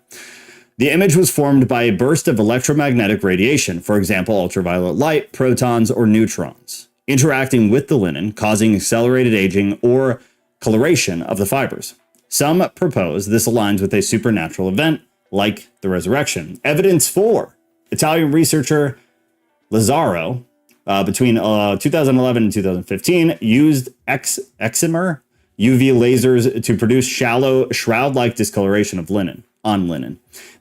[SPEAKER 1] The image was formed by a burst of electromagnetic radiation, for example, ultraviolet light, protons, or neutrons, interacting with the linen, causing accelerated aging or coloration of the fibers. Some propose this aligns with a supernatural event like the resurrection. Evidence for Italian researcher Lazzaro, between 2011 and 2015, used excimer UV lasers to produce shallow shroud-like discoloration of linen,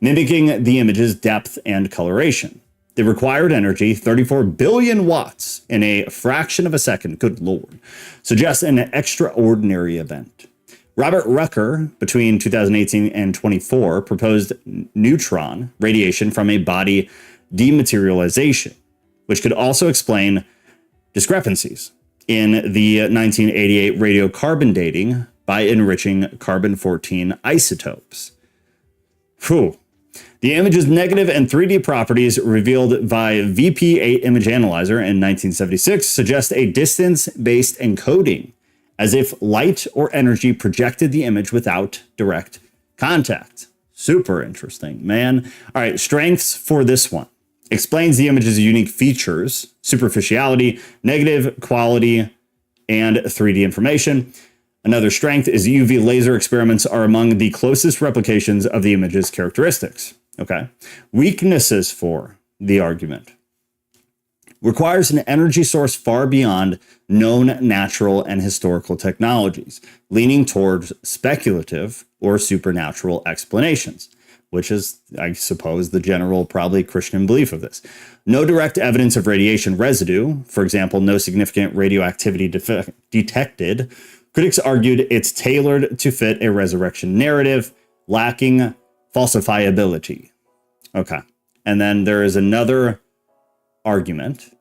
[SPEAKER 1] mimicking the image's depth and coloration. The required energy, 34 billion watts in a fraction of a second, good lord, suggests an extraordinary event. Robert Rucker, between 2018 and 24, proposed neutron radiation from a body dematerialization, which could also explain discrepancies in the 1988 radiocarbon dating by enriching carbon-14 isotopes. Whew. The image's negative and 3D properties revealed by VP8 image analyzer in 1976 suggest a distance-based encoding, as if light or energy projected the image without direct contact. Super interesting, man. All right, strengths for this one. Explains the image's unique features, superficiality, negative quality, and 3D information. Another strength is UV laser experiments are among the closest replications of the image's characteristics. Okay. Weaknesses for the argument. Requires an energy source far beyond known natural and historical technologies, leaning towards speculative or supernatural explanations, which is, I suppose, the general, probably Christian belief of this. No direct evidence of radiation residue, for example, no significant radioactivity detected. Critics argued it's tailored to fit a resurrection narrative, lacking falsifiability. Okay. And then there is another argument,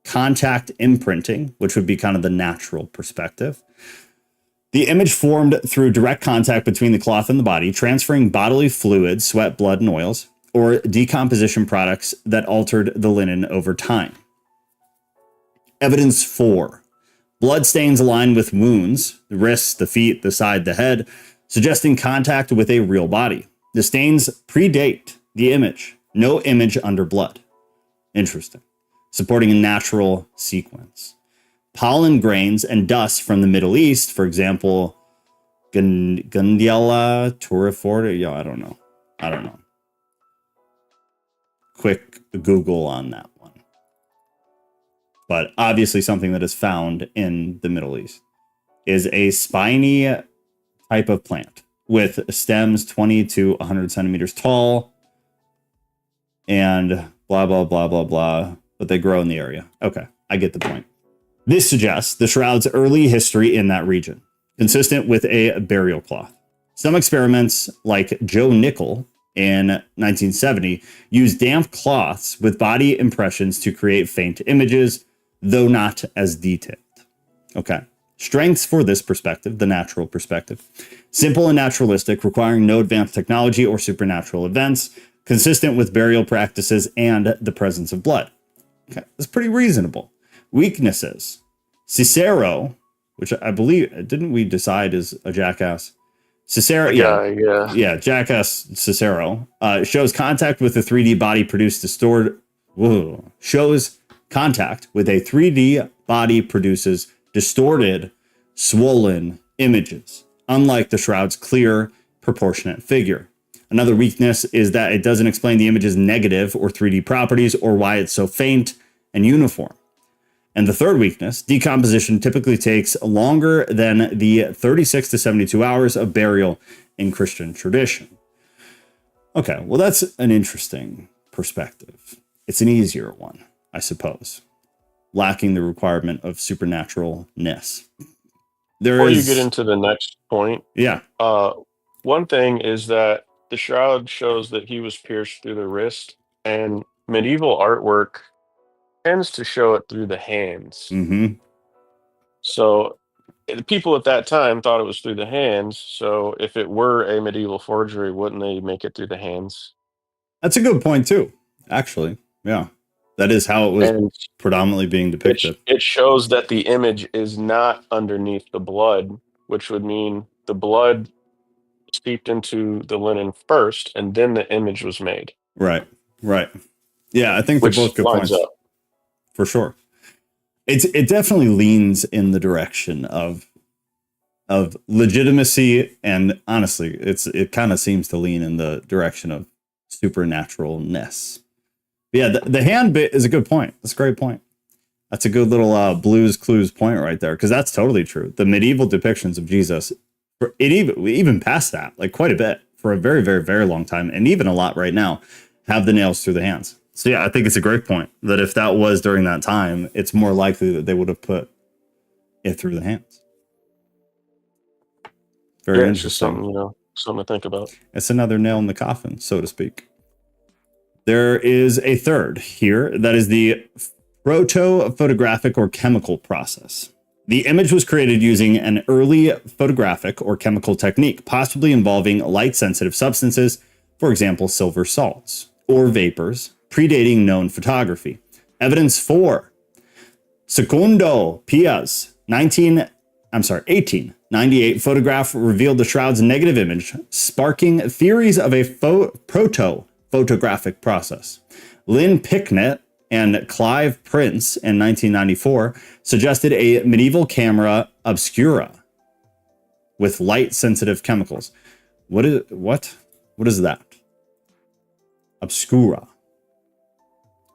[SPEAKER 1] contact imprinting, which would be kind of the natural perspective. The image formed through direct contact between the cloth and the body, transferring bodily fluids, sweat, blood, and oils, or decomposition products that altered the linen over time. Evidence 4. Blood stains align with wounds, the wrists, the feet, the side, the head, suggesting contact with a real body. The stains predate the image. No image under blood. Interesting. Supporting a natural sequence. Pollen grains and dust from the Middle East, for example, Gundiala Turiforda. Yeah, I don't know. Quick Google on that one. But obviously something that is found in the Middle East is a spiny type of plant with stems 20 to 100 centimeters tall and blah, blah, blah, blah, blah. But they grow in the area. Okay, I get the point. This suggests the shroud's early history in that region, consistent with a burial cloth. Some experiments, like Joe Nickel in 1970, used damp cloths with body impressions to create faint images, though not as detailed. Okay. Strengths for this perspective, the natural perspective. Simple and naturalistic, requiring no advanced technology or supernatural events, consistent with burial practices and the presence of blood. Okay, that's pretty reasonable. Weaknesses. Cicero, which I believe, didn't we decide is a jackass? Cicero, yeah, jackass Cicero, shows contact with a 3D body produced distorted, shows contact with a 3D body produces distorted, swollen images. unlike the shroud's clear, proportionate figure. Another weakness is that it doesn't explain the image's negative or 3D properties or why it's so faint and uniform. And the third weakness, decomposition typically takes longer than the 36 to 72 hours of burial in Christian tradition. Okay, well, that's an interesting perspective. It's an easier one, I suppose, lacking the requirement of supernaturalness.
[SPEAKER 3] Before you get into the next point,
[SPEAKER 1] yeah.
[SPEAKER 3] One thing is that the shroud shows that he was pierced through the wrist, and medieval artwork tends to show it through the hands.
[SPEAKER 1] Mm-hmm.
[SPEAKER 3] So the people at that time thought it was through the hands. So if it were a medieval forgery, wouldn't they make it through the hands?
[SPEAKER 1] That's a good point too, actually. Yeah. That is how it was
[SPEAKER 3] And
[SPEAKER 1] predominantly being depicted.
[SPEAKER 3] it shows that the image is not underneath the blood, which would mean the blood seeped into the linen first, and then the image was made.
[SPEAKER 1] Right. Yeah, I think they're both good points.
[SPEAKER 3] Up.
[SPEAKER 1] For sure. It definitely leans in the direction of legitimacy, and honestly, it kind of seems to lean in the direction of supernaturalness. But yeah, the hand bit is a good point. That's a great point. That's a good little Blues Clues point right there, because that's totally true. The medieval depictions of Jesus, even past that, like quite a bit for a very, very, very long time, and even a lot right now, have the nails through the hands. So yeah, I think it's a great point that if that was during that time, it's more likely that they would have put it through the hands. Very interesting.
[SPEAKER 3] Something to think about.
[SPEAKER 1] It's another nail in the coffin, so to speak. There is a third here. That is the proto-photographic or chemical process. The image was created using an early photographic or chemical technique, possibly involving light-sensitive substances, for example, silver salts, or vapors, predating known photography. Evidence 4. Secondo Pia's 1898 photograph revealed the shroud's negative image, sparking theories of a proto-photographic process. Lynn Picknett and Clive Prince in 1994 suggested a medieval camera obscura with light-sensitive chemicals. What is that? Obscura.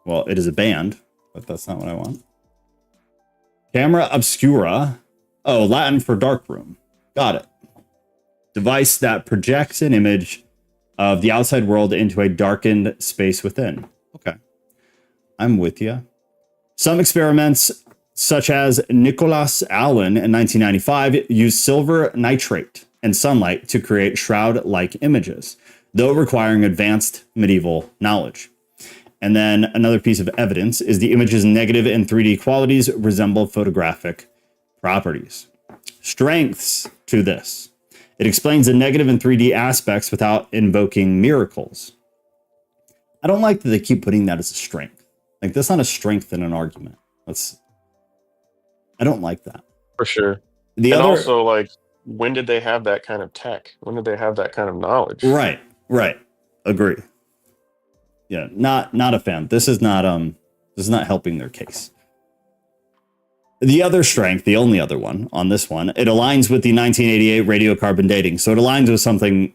[SPEAKER 1] Well, it is a band, but that's not what I want. Camera obscura. Oh, Latin for dark room. Got it. Device that projects an image of the outside world into a darkened space within. Okay. I'm with you. Some experiments, such as Nicholas Allen in 1995, used silver nitrate and sunlight to create shroud-like images, though requiring advanced medieval knowledge. And then another piece of evidence is the image's negative and 3D qualities resemble photographic properties. Strengths to this. It explains the negative and 3D aspects without invoking miracles. I don't like that they keep putting that as a strength. Like, that's not a strength in an argument. I don't like that.
[SPEAKER 3] For sure. Also, like, when did they have that kind of tech? When did they have that kind of knowledge?
[SPEAKER 1] Right. Agree. Yeah, not a fan. This is not helping their case. The other strength, the only other one on this one, it aligns with the 1988 radiocarbon dating. So it aligns with something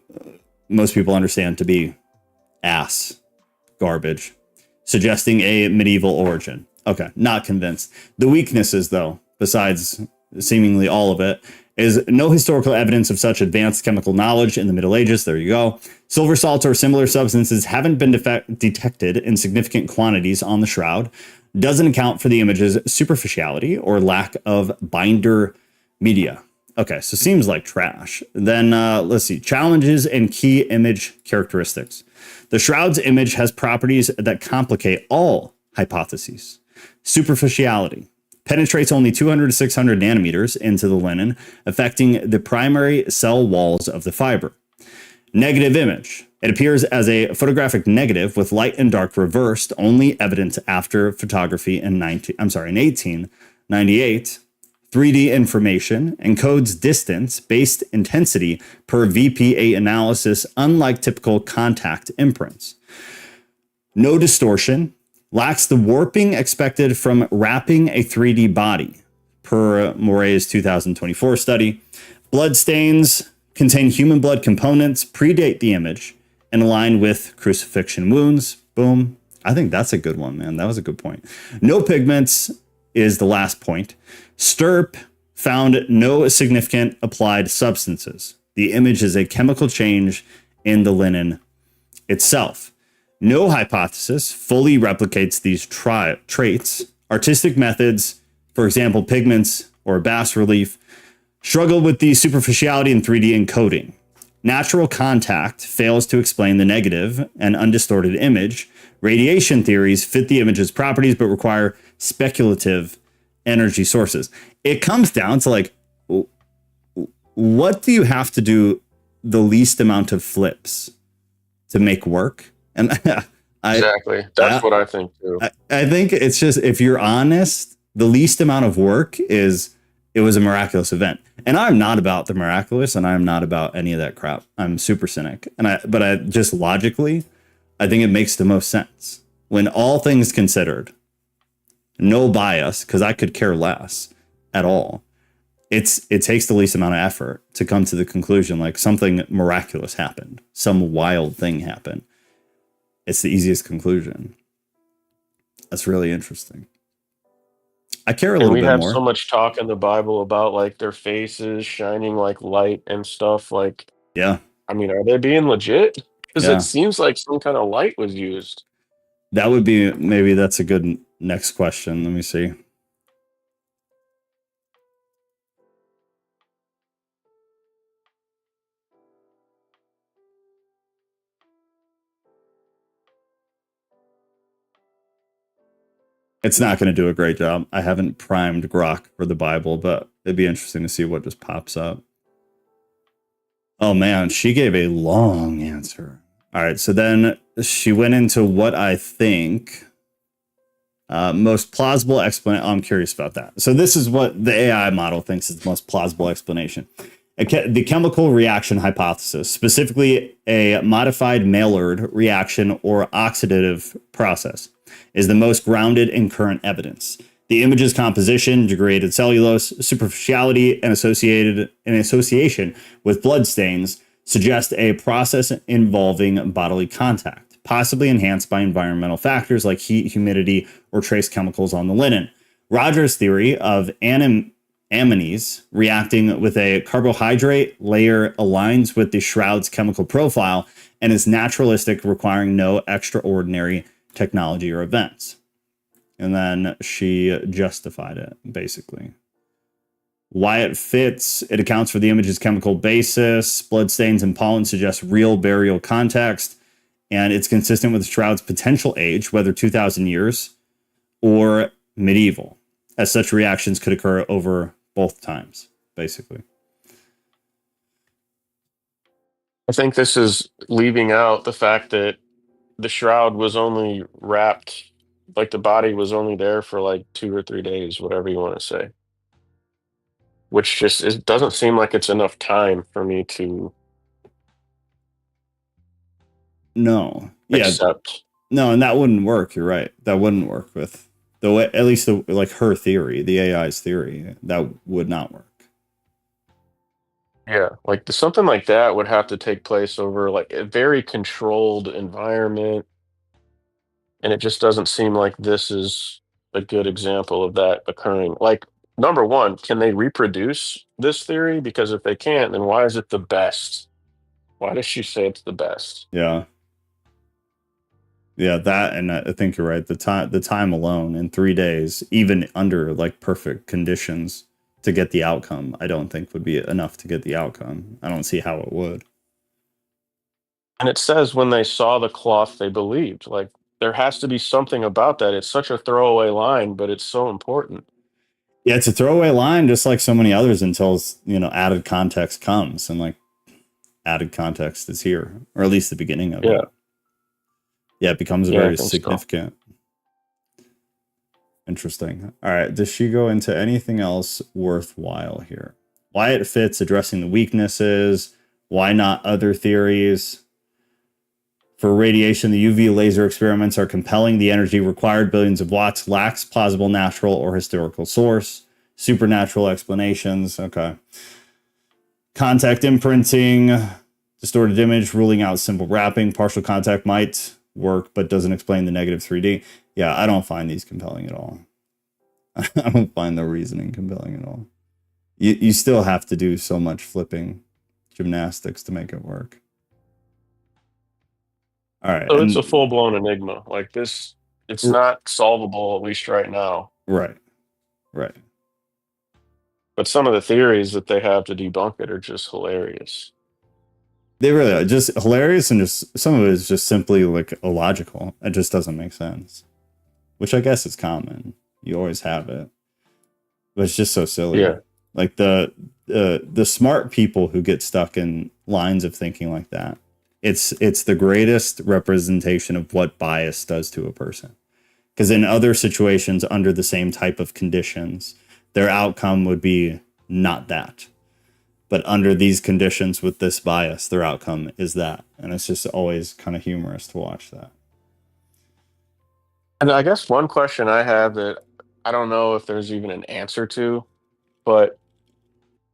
[SPEAKER 1] most people understand to be ass garbage, suggesting a medieval origin. Okay, not convinced. The weaknesses, though, besides seemingly all of it, is no historical evidence of such advanced chemical knowledge in the Middle Ages. There you go. Silver salts or similar substances haven't been detected in significant quantities on the shroud. Doesn't account for the image's superficiality or lack of binder media. Okay, so seems like trash. Then let's see. Challenges and key image characteristics. The shroud's image has properties that complicate all hypotheses. Superficiality. Penetrates only 200 to 600 nanometers into the linen, affecting the primary cell walls of the fiber. Negative image. It appears as a photographic negative with light and dark reversed, only evident after photography in 1898. 3D information encodes distance-based intensity per VPA analysis, unlike typical contact imprints. No distortion. Lacks the warping expected from wrapping a 3D body, per Moray's 2024 study. Bloodstains contain human blood components, predate the image, and align with crucifixion wounds. Boom. I think that's a good one, man. That was a good point. No pigments is the last point. Stirp found no significant applied substances. The image is a chemical change in the linen itself. No hypothesis fully replicates these traits. Artistic methods, for example, pigments or bas relief, struggle with the superficiality in 3D encoding. Natural contact fails to explain the negative and undistorted image. Radiation theories fit the image's properties but require speculative energy sources. It comes down to like, what do you have to do the least amount of flips to make work? And
[SPEAKER 3] Exactly. That's what I think too.
[SPEAKER 1] I think it's just, if you're honest, the least amount of work is it was a miraculous event. And I'm not about the miraculous, and I'm not about any of that crap. I'm super cynic. But I just logically, I think it makes the most sense. When all things considered, no bias, because I could care less at all. It takes the least amount of effort to come to the conclusion like something miraculous happened. Some wild thing happened. It's the easiest conclusion. That's really interesting. I care a little bit more.
[SPEAKER 3] We have so much talk in the Bible about like their faces shining like light and stuff. Like,
[SPEAKER 1] yeah.
[SPEAKER 3] I mean, are they being legit? Because
[SPEAKER 1] Yeah.
[SPEAKER 3] it seems like some kind of light was used.
[SPEAKER 1] That would be, maybe that's a good next question. Let me see. It's not going to do a great job. I haven't primed Grok for the Bible, but it'd be interesting to see what just pops up. Oh man, she gave a long answer. All right, so then she went into what I think most plausible explanation. I'm curious about that. So this is what the AI model thinks is the most plausible explanation. The chemical reaction hypothesis, specifically a modified Maillard reaction or oxidative process, is the most grounded in current evidence. The image's composition, degraded cellulose, superficiality, and association with bloodstains suggest a process involving bodily contact, possibly enhanced by environmental factors like heat, humidity, or trace chemicals on the linen. Rogers' theory of amines reacting with a carbohydrate layer aligns with the shroud's chemical profile and is naturalistic, requiring no extraordinary technology or events. And then she justified it, basically. Why it fits, it accounts for the image's chemical basis. Bloodstains and pollen suggest real burial context, and it's consistent with the shroud's potential age, whether 2,000 years or medieval, as such reactions could occur over both times, basically.
[SPEAKER 3] I think this is leaving out the fact that the shroud was only wrapped, like the body was only there for like 2 or 3 days, whatever you want to say. Which just, it doesn't seem like it's enough time for me to accept.
[SPEAKER 1] No, and that wouldn't work. You're right. That wouldn't work with the way, at least like her theory, the AI's theory. That would not work.
[SPEAKER 3] Yeah, like something like that would have to take place over like a very controlled environment. And it just doesn't seem like this is a good example of that occurring. Like, number one, can they reproduce this theory? Because if they can't, then why is it the best? Why does she say it's the best?
[SPEAKER 1] Yeah. Yeah, that, and I think you're right. The time alone in 3 days, even under like perfect conditions to get the outcome, I don't think would be enough to get the outcome. I don't see how it would.
[SPEAKER 3] And it says when they saw the cloth, they believed. Like, there has to be something about that. It's such a throwaway line, but it's so important.
[SPEAKER 1] Yeah, it's a throwaway line, just like so many others, until, you know, added context comes, and like added context is here, or at least the beginning of it. Yeah, it becomes very significant. So. Interesting. All right, does she go into anything else worthwhile here? Why it fits, addressing the weaknesses, why not other theories? For radiation, the UV laser experiments are compelling. The energy required, billions of watts, lacks plausible natural or historical source. Supernatural explanations. Okay. Contact imprinting, distorted image, ruling out simple wrapping. Partial contact might work, but doesn't explain the negative 3D. Yeah, I don't find these compelling at all. I don't find the reasoning compelling at all. You still have to do so much flipping gymnastics to make it work. All right.
[SPEAKER 3] So it's a full-blown enigma. Like this, it's not solvable, at least right now.
[SPEAKER 1] Right. Right.
[SPEAKER 3] But some of the theories that they have to debunk it are just hilarious.
[SPEAKER 1] They really are just hilarious, and just some of it is just simply like illogical. It just doesn't make sense, which I guess is common. You always have it, but it's just so silly.
[SPEAKER 3] Yeah.
[SPEAKER 1] Like the smart people who get stuck in lines of thinking like that. It's the greatest representation of what bias does to a person. Because in other situations under the same type of conditions, their outcome would be not that. But under these conditions with this bias, their outcome is that. And it's just always kind of humorous to watch that.
[SPEAKER 3] And I guess one question I have that I don't know if there's even an answer to, but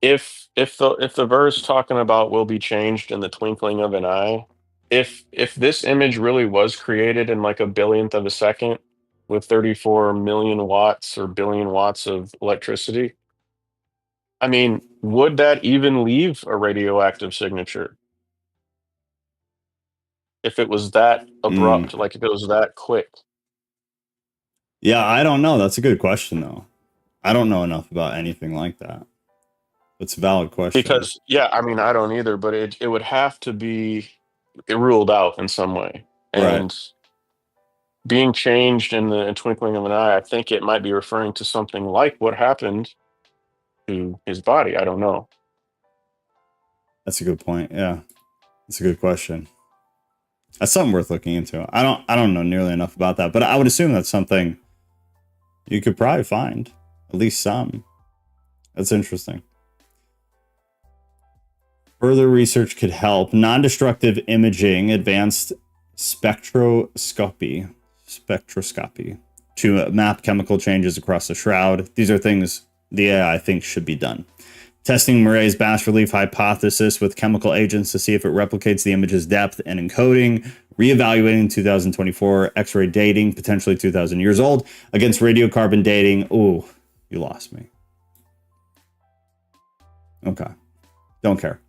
[SPEAKER 3] if the verse talking about will be changed in the twinkling of an eye, if this image really was created in like a billionth of a second with 34 million watts or billion watts of electricity, I mean, would that even leave a radioactive signature? If it was that abrupt, like if it was that quick?
[SPEAKER 1] Yeah, I don't know. That's a good question, though. I don't know enough about anything like that. It's a valid question.
[SPEAKER 3] Because, yeah, I mean, I don't either, but it would have to be ruled out in some way. And being changed in the twinkling of an eye, I think it might be referring to something like what happened to his body. I don't know.
[SPEAKER 1] That's a good point. Yeah, that's a good question. That's something worth looking into. I don't know nearly enough about that, but I would assume that's something you could probably find, at least some. That's interesting. Further research could help. Non-destructive imaging, advanced spectroscopy to map chemical changes across the shroud. These are things the AI thinks should be done. Testing Murray's bas relief hypothesis with chemical agents to see if it replicates the image's depth and encoding. Reevaluating 2024 X-ray dating, potentially 2,000 years old, against radiocarbon dating. Ooh, you lost me. Okay. Don't care.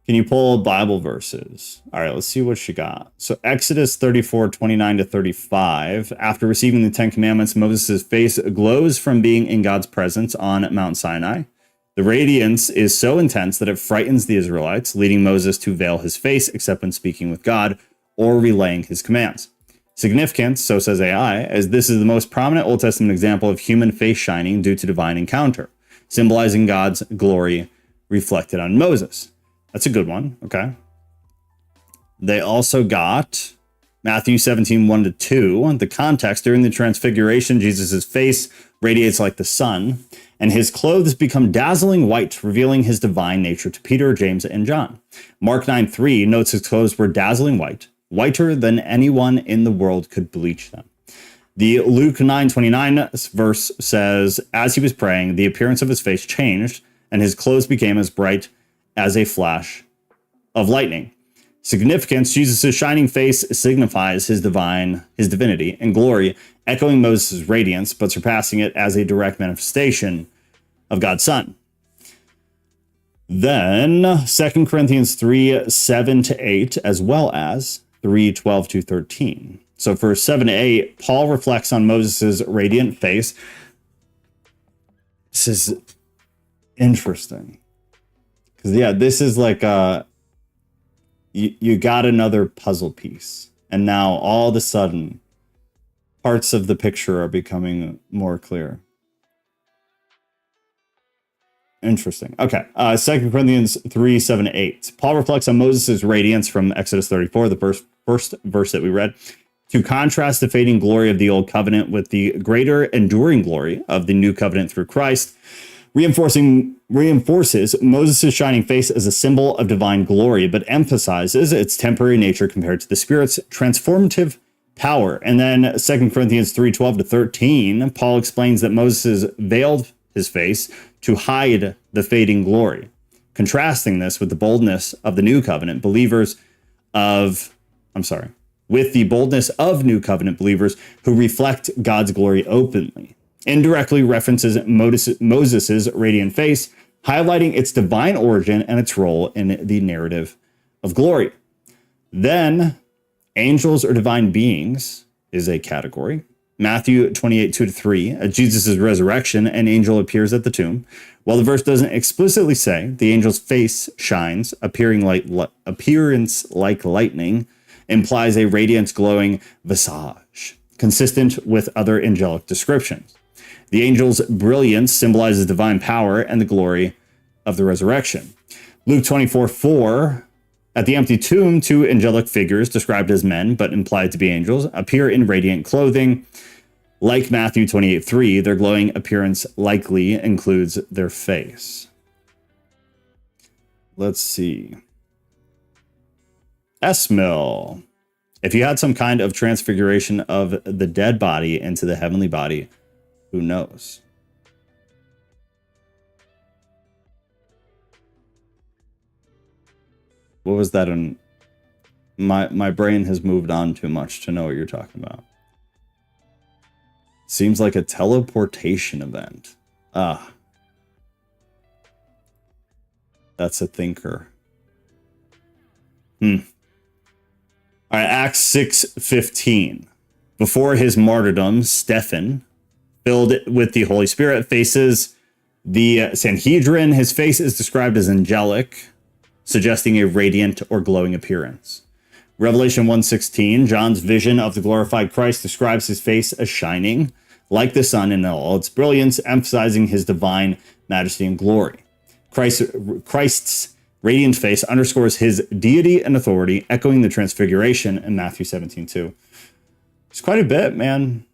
[SPEAKER 1] Can you pull Bible verses? All right, let's see what she got. So Exodus 34, 29 to 35. After receiving the Ten Commandments, Moses' face glows from being in God's presence on Mount Sinai. The radiance is so intense that it frightens the Israelites, leading Moses to veil his face except when speaking with God or relaying his commands. Significant, so says AI, as this is the most prominent Old Testament example of human face shining due to divine encounter, symbolizing God's glory reflected on Moses. That's a good one. Okay. They also got Matthew 17, 1 to 2. The context: during the transfiguration, Jesus' face radiates like the sun, and his clothes become dazzling white, revealing his divine nature to Peter, James, and John. Mark 9, 3 notes his clothes were dazzling white, whiter than anyone in the world could bleach them. The Luke 9:29 verse says, as he was praying, the appearance of his face changed, and his clothes became as bright as a flash of lightning. Significance: Jesus' shining face signifies his divinity and glory, echoing Moses' radiance, but surpassing it as a direct manifestation of God's Son. Then 2 Corinthians 3, 7 to 8, as well as 3, 12 to 13. So for 7 to 8, Paul reflects on Moses' radiant face. This is interesting. Because, yeah, this is like you got another puzzle piece. And now all of a sudden, parts of the picture are becoming more clear. Interesting. Okay. 2 Corinthians 3, 7 to 8. Paul reflects on Moses' radiance from Exodus 34, the first verse that we read, to contrast the fading glory of the old covenant with the greater enduring glory of the new covenant through Christ. Reinforces Moses' shining face as a symbol of divine glory, but emphasizes its temporary nature compared to the Spirit's transformative power. And then 2 Corinthians 3, 12 to 13, Paul explains that Moses veiled his face to hide the fading glory. Contrasting this with the boldness of the new covenant believers with the boldness of new covenant believers who reflect God's glory openly. Indirectly references Moses' radiant face, highlighting its divine origin and its role in the narrative of glory. Then, angels or divine beings is a category. Matthew 28, 2-3, at Jesus' resurrection, an angel appears at the tomb. While the verse doesn't explicitly say, the angel's face shines, appearance like lightning, implies a radiant, glowing visage, consistent with other angelic descriptions. The angel's brilliance symbolizes divine power and the glory of the resurrection. Luke 24:4, at the empty tomb, two angelic figures described as men, but implied to be angels, appear in radiant clothing. Like Matthew 28:3, their glowing appearance likely includes their face. Let's see. Esmil. If you had some kind of transfiguration of the dead body into the heavenly body, who knows? What was that in? My brain has moved on too much to know what you're talking about. Seems like a teleportation event. That's a thinker. All right, Acts 6:15. Before his martyrdom, Stephen, filled with the Holy Spirit, faces the Sanhedrin. His face is described as angelic, suggesting a radiant or glowing appearance. Revelation 1:16, John's vision of the glorified Christ describes his face as shining like the sun in all its brilliance, emphasizing his divine majesty and glory. Christ's radiant face underscores his deity and authority, echoing the transfiguration in Matthew 17:2. It's quite a bit, man.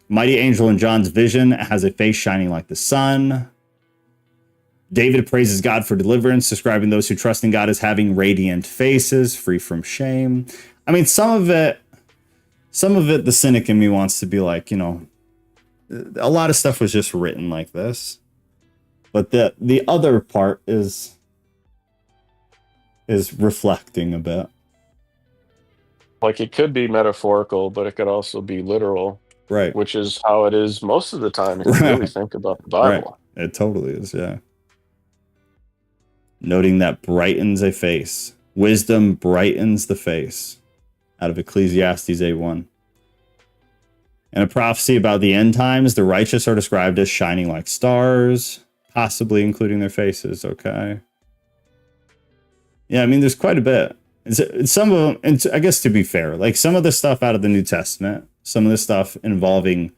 [SPEAKER 1] Mighty angel in John's vision has a face shining like the sun. David praises God for deliverance, describing those who trust in God as having radiant faces, free from shame. I mean, some of it, the cynic in me wants to be like, a lot of stuff was just written like this. But the other part is reflecting a bit.
[SPEAKER 3] Like, it could be metaphorical, but it could also be literal.
[SPEAKER 1] Right.
[SPEAKER 3] Which is how it is most of the time if you really think about the Bible.
[SPEAKER 1] Right. It totally is, yeah. Noting that brightens a face. Wisdom brightens the face. Out of Ecclesiastes 8:1. In a prophecy about the end times, the righteous are described as shining like stars, possibly including their faces, okay? Yeah, I mean, there's quite a bit. It's some of them, and I guess to be fair, like some of the stuff out of the New Testament, some of the stuff involving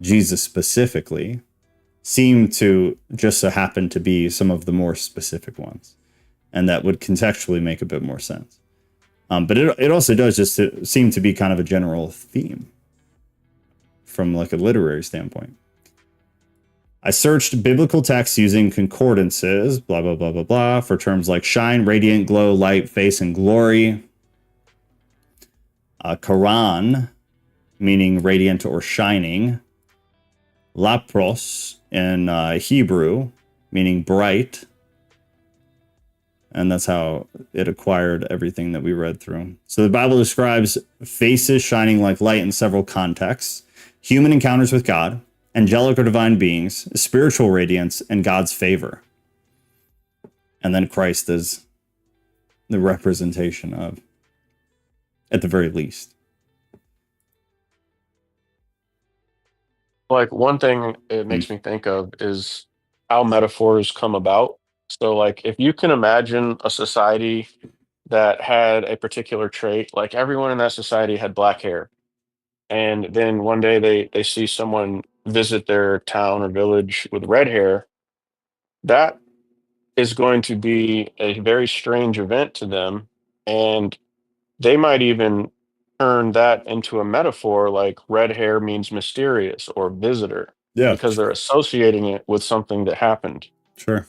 [SPEAKER 1] Jesus specifically, seem to just so happen to be some of the more specific ones. And that would contextually make a bit more sense. But it also does just seem to be kind of a general theme from like a literary standpoint. I searched biblical texts using concordances, blah, blah, blah, blah, blah, for terms like shine, radiant, glow, light, face, and glory. Quran, meaning radiant or shining. Lapros in Hebrew, meaning bright. And that's how it acquired everything that we read through. So the Bible describes faces shining like light in several contexts. Human encounters with God, angelic or divine beings, spiritual radiance, and God's favor. And then Christ is the representation of, at the very least.
[SPEAKER 3] Like, one thing it makes me think of is how metaphors come about. So, like, if you can imagine a society that had a particular trait, like everyone in that society had black hair, and then one day they see someone visit their town or village with red hair, that is going to be a very strange event to them, and they might even turn that into a metaphor, like red hair means mysterious or visitor,
[SPEAKER 1] Yeah.
[SPEAKER 3] because they're associating it with something that happened.
[SPEAKER 1] Sure.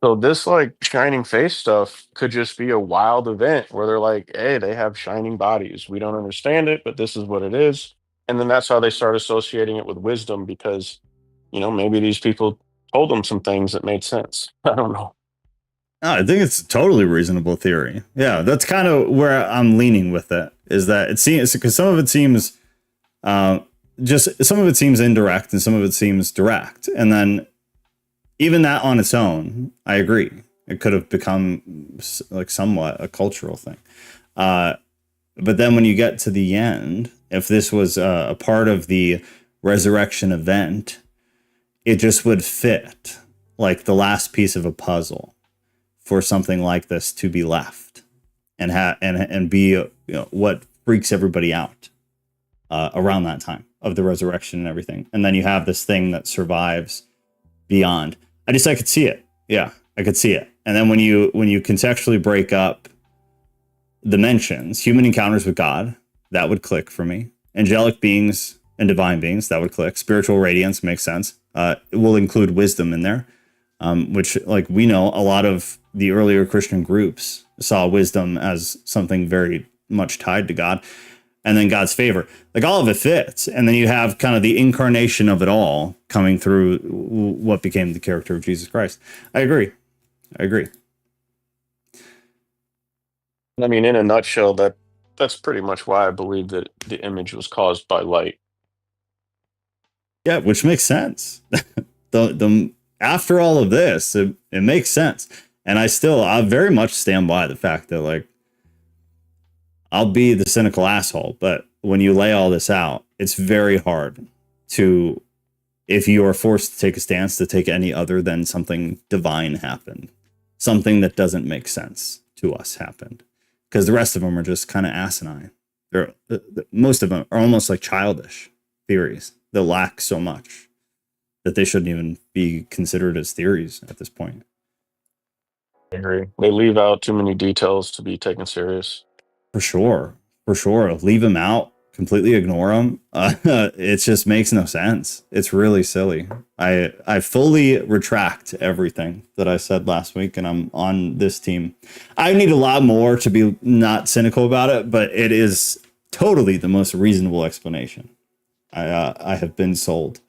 [SPEAKER 3] So this like shining face stuff could just be a wild event where they're like, hey, they have shining bodies. We don't understand it, but this is what it is. And then that's how they start associating it with wisdom because, maybe these people told them some things that made sense. I don't know.
[SPEAKER 1] I think it's a totally reasonable theory. Yeah, that's kind of where I'm leaning with it. Is that it seems because some of it seems just some of it seems indirect and some of it seems direct, and then even that on its own, I agree. It could have become like somewhat a cultural thing. But then when you get to the end, if this was a part of the resurrection event, it just would fit like the last piece of a puzzle for something like this to be left and and be what freaks everybody out around that time of the resurrection and everything. And then you have this thing that survives beyond. I could see it. Yeah, I could see it. And then when you contextually break up dimensions, human encounters with God, that would click for me. Angelic beings and divine beings, that would click. Spiritual radiance makes sense. It will include wisdom in there, which, like, we know a lot of the earlier Christian groups saw wisdom as something very much tied to God. And then God's favor, like all of it fits. And then you have kind of the incarnation of it all coming through what became the character of Jesus Christ. I agree.
[SPEAKER 3] I mean, in a nutshell, that's pretty much why I believe that the image was caused by light.
[SPEAKER 1] Yeah, which makes sense. the after all of this, it makes sense. And I very much stand by the fact that, like, I'll be the cynical asshole, but when you lay all this out, it's very hard to, if you are forced to take a stance, to take any other than something divine happened. Something that doesn't make sense to us happened. Because the rest of them are just kind of asinine. Most of them are almost like childish theories that lack so much that they shouldn't even be considered as theories at this point.
[SPEAKER 3] I agree. They leave out too many details to be taken serious.
[SPEAKER 1] For sure. Leave them out. Completely ignore them. It just makes no sense. It's really silly. I fully retract everything that I said last week, and I'm on this team. I need a lot more to be not cynical about it, but it is totally the most reasonable explanation. I have been sold.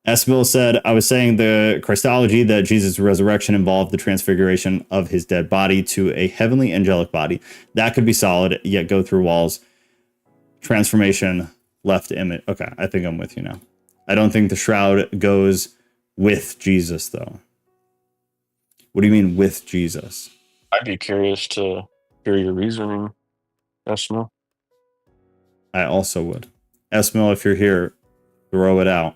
[SPEAKER 1] Esmill said, I was saying the Christology that Jesus' resurrection involved the transfiguration of his dead body to a heavenly angelic body. That could be solid, yet go through walls. Transformation left image. Okay, I think I'm with you now. I don't think the shroud goes with Jesus, though. What do you mean with Jesus?
[SPEAKER 3] I'd be curious to hear your reasoning, Esmo.
[SPEAKER 1] I also would. Esmo, if you're here, throw it out.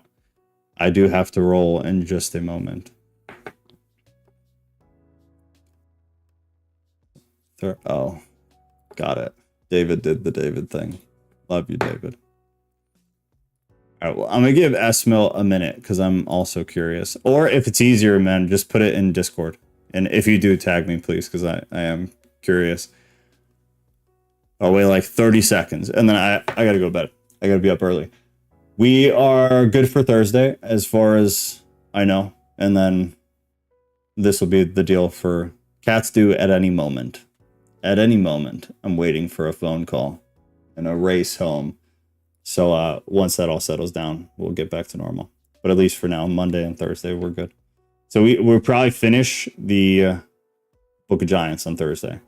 [SPEAKER 1] I do have to roll in just a moment. Oh, got it. David did the David thing. Love you, David. All right, well, I'm going to give Esmil a minute because I'm also curious. Or if it's easier, man, just put it in Discord. And if you do, tag me, please, because I am curious. I'll wait like 30 seconds, and then I got to go to bed. I got to be up early. We are good for Thursday, as far as I know. And then this will be the deal for Cats due at any moment. At any moment, I'm waiting for a phone call and a race home. So once that all settles down, we'll get back to normal. But at least for now, Monday and Thursday, we're good. So we'll probably finish the Book of Giants on Thursday.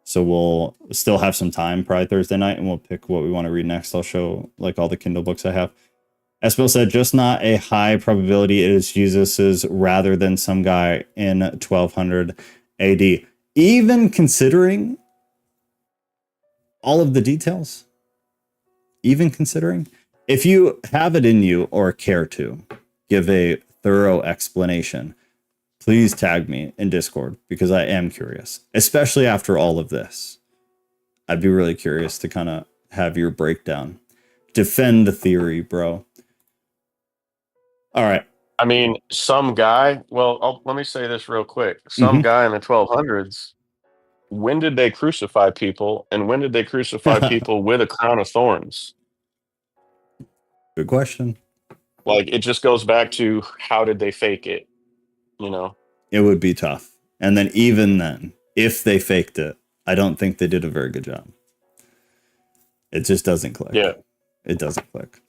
[SPEAKER 1] So we'll still have some time, probably Thursday night, and we'll pick what we want to read next. I'll show like all the Kindle books I have. Espo said, just not a high probability it is Jesus's rather than some guy in 1200 AD. Even considering all of the details, even considering, if you have it in you or care to give a thorough explanation, please tag me in Discord because I am curious, especially after all of this. I'd be really curious to kind of have your breakdown. Defend the theory, bro. All right.
[SPEAKER 3] I mean, some guy, let me say this real quick. Some guy in the 1200s, when did they crucify people? And when did they crucify people with a crown of thorns?
[SPEAKER 1] Good question.
[SPEAKER 3] Like, it just goes back to how did they fake it? You know?
[SPEAKER 1] It would be tough. And then even then, if they faked it, I don't think they did a very good job. It just doesn't click.
[SPEAKER 3] Yeah.
[SPEAKER 1] It doesn't click.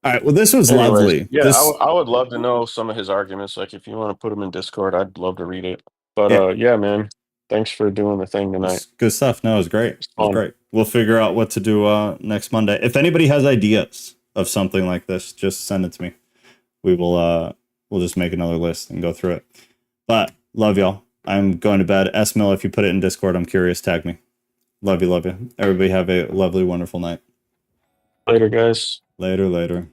[SPEAKER 1] All right. Well, this was lovely.
[SPEAKER 3] Yeah,
[SPEAKER 1] this...
[SPEAKER 3] I would love to know some of his arguments. Like, if you want to put them in Discord, I'd love to read it. But
[SPEAKER 1] Yeah.
[SPEAKER 3] yeah, man. Thanks for doing the thing tonight.
[SPEAKER 1] It's good stuff. No, it was great. It was
[SPEAKER 3] Fun.
[SPEAKER 1] great. We'll figure out what to do next Monday. If anybody has ideas of something like this, just send it to me. We'll just make another list and go through it. But love y'all. I'm going to bed. S-Mill, if you put it in Discord, I'm curious, tag me. Love you, love you. Everybody have a lovely, wonderful night.
[SPEAKER 3] Later, guys.
[SPEAKER 1] Later, later.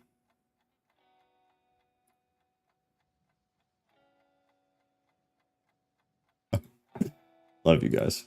[SPEAKER 1] Love you guys.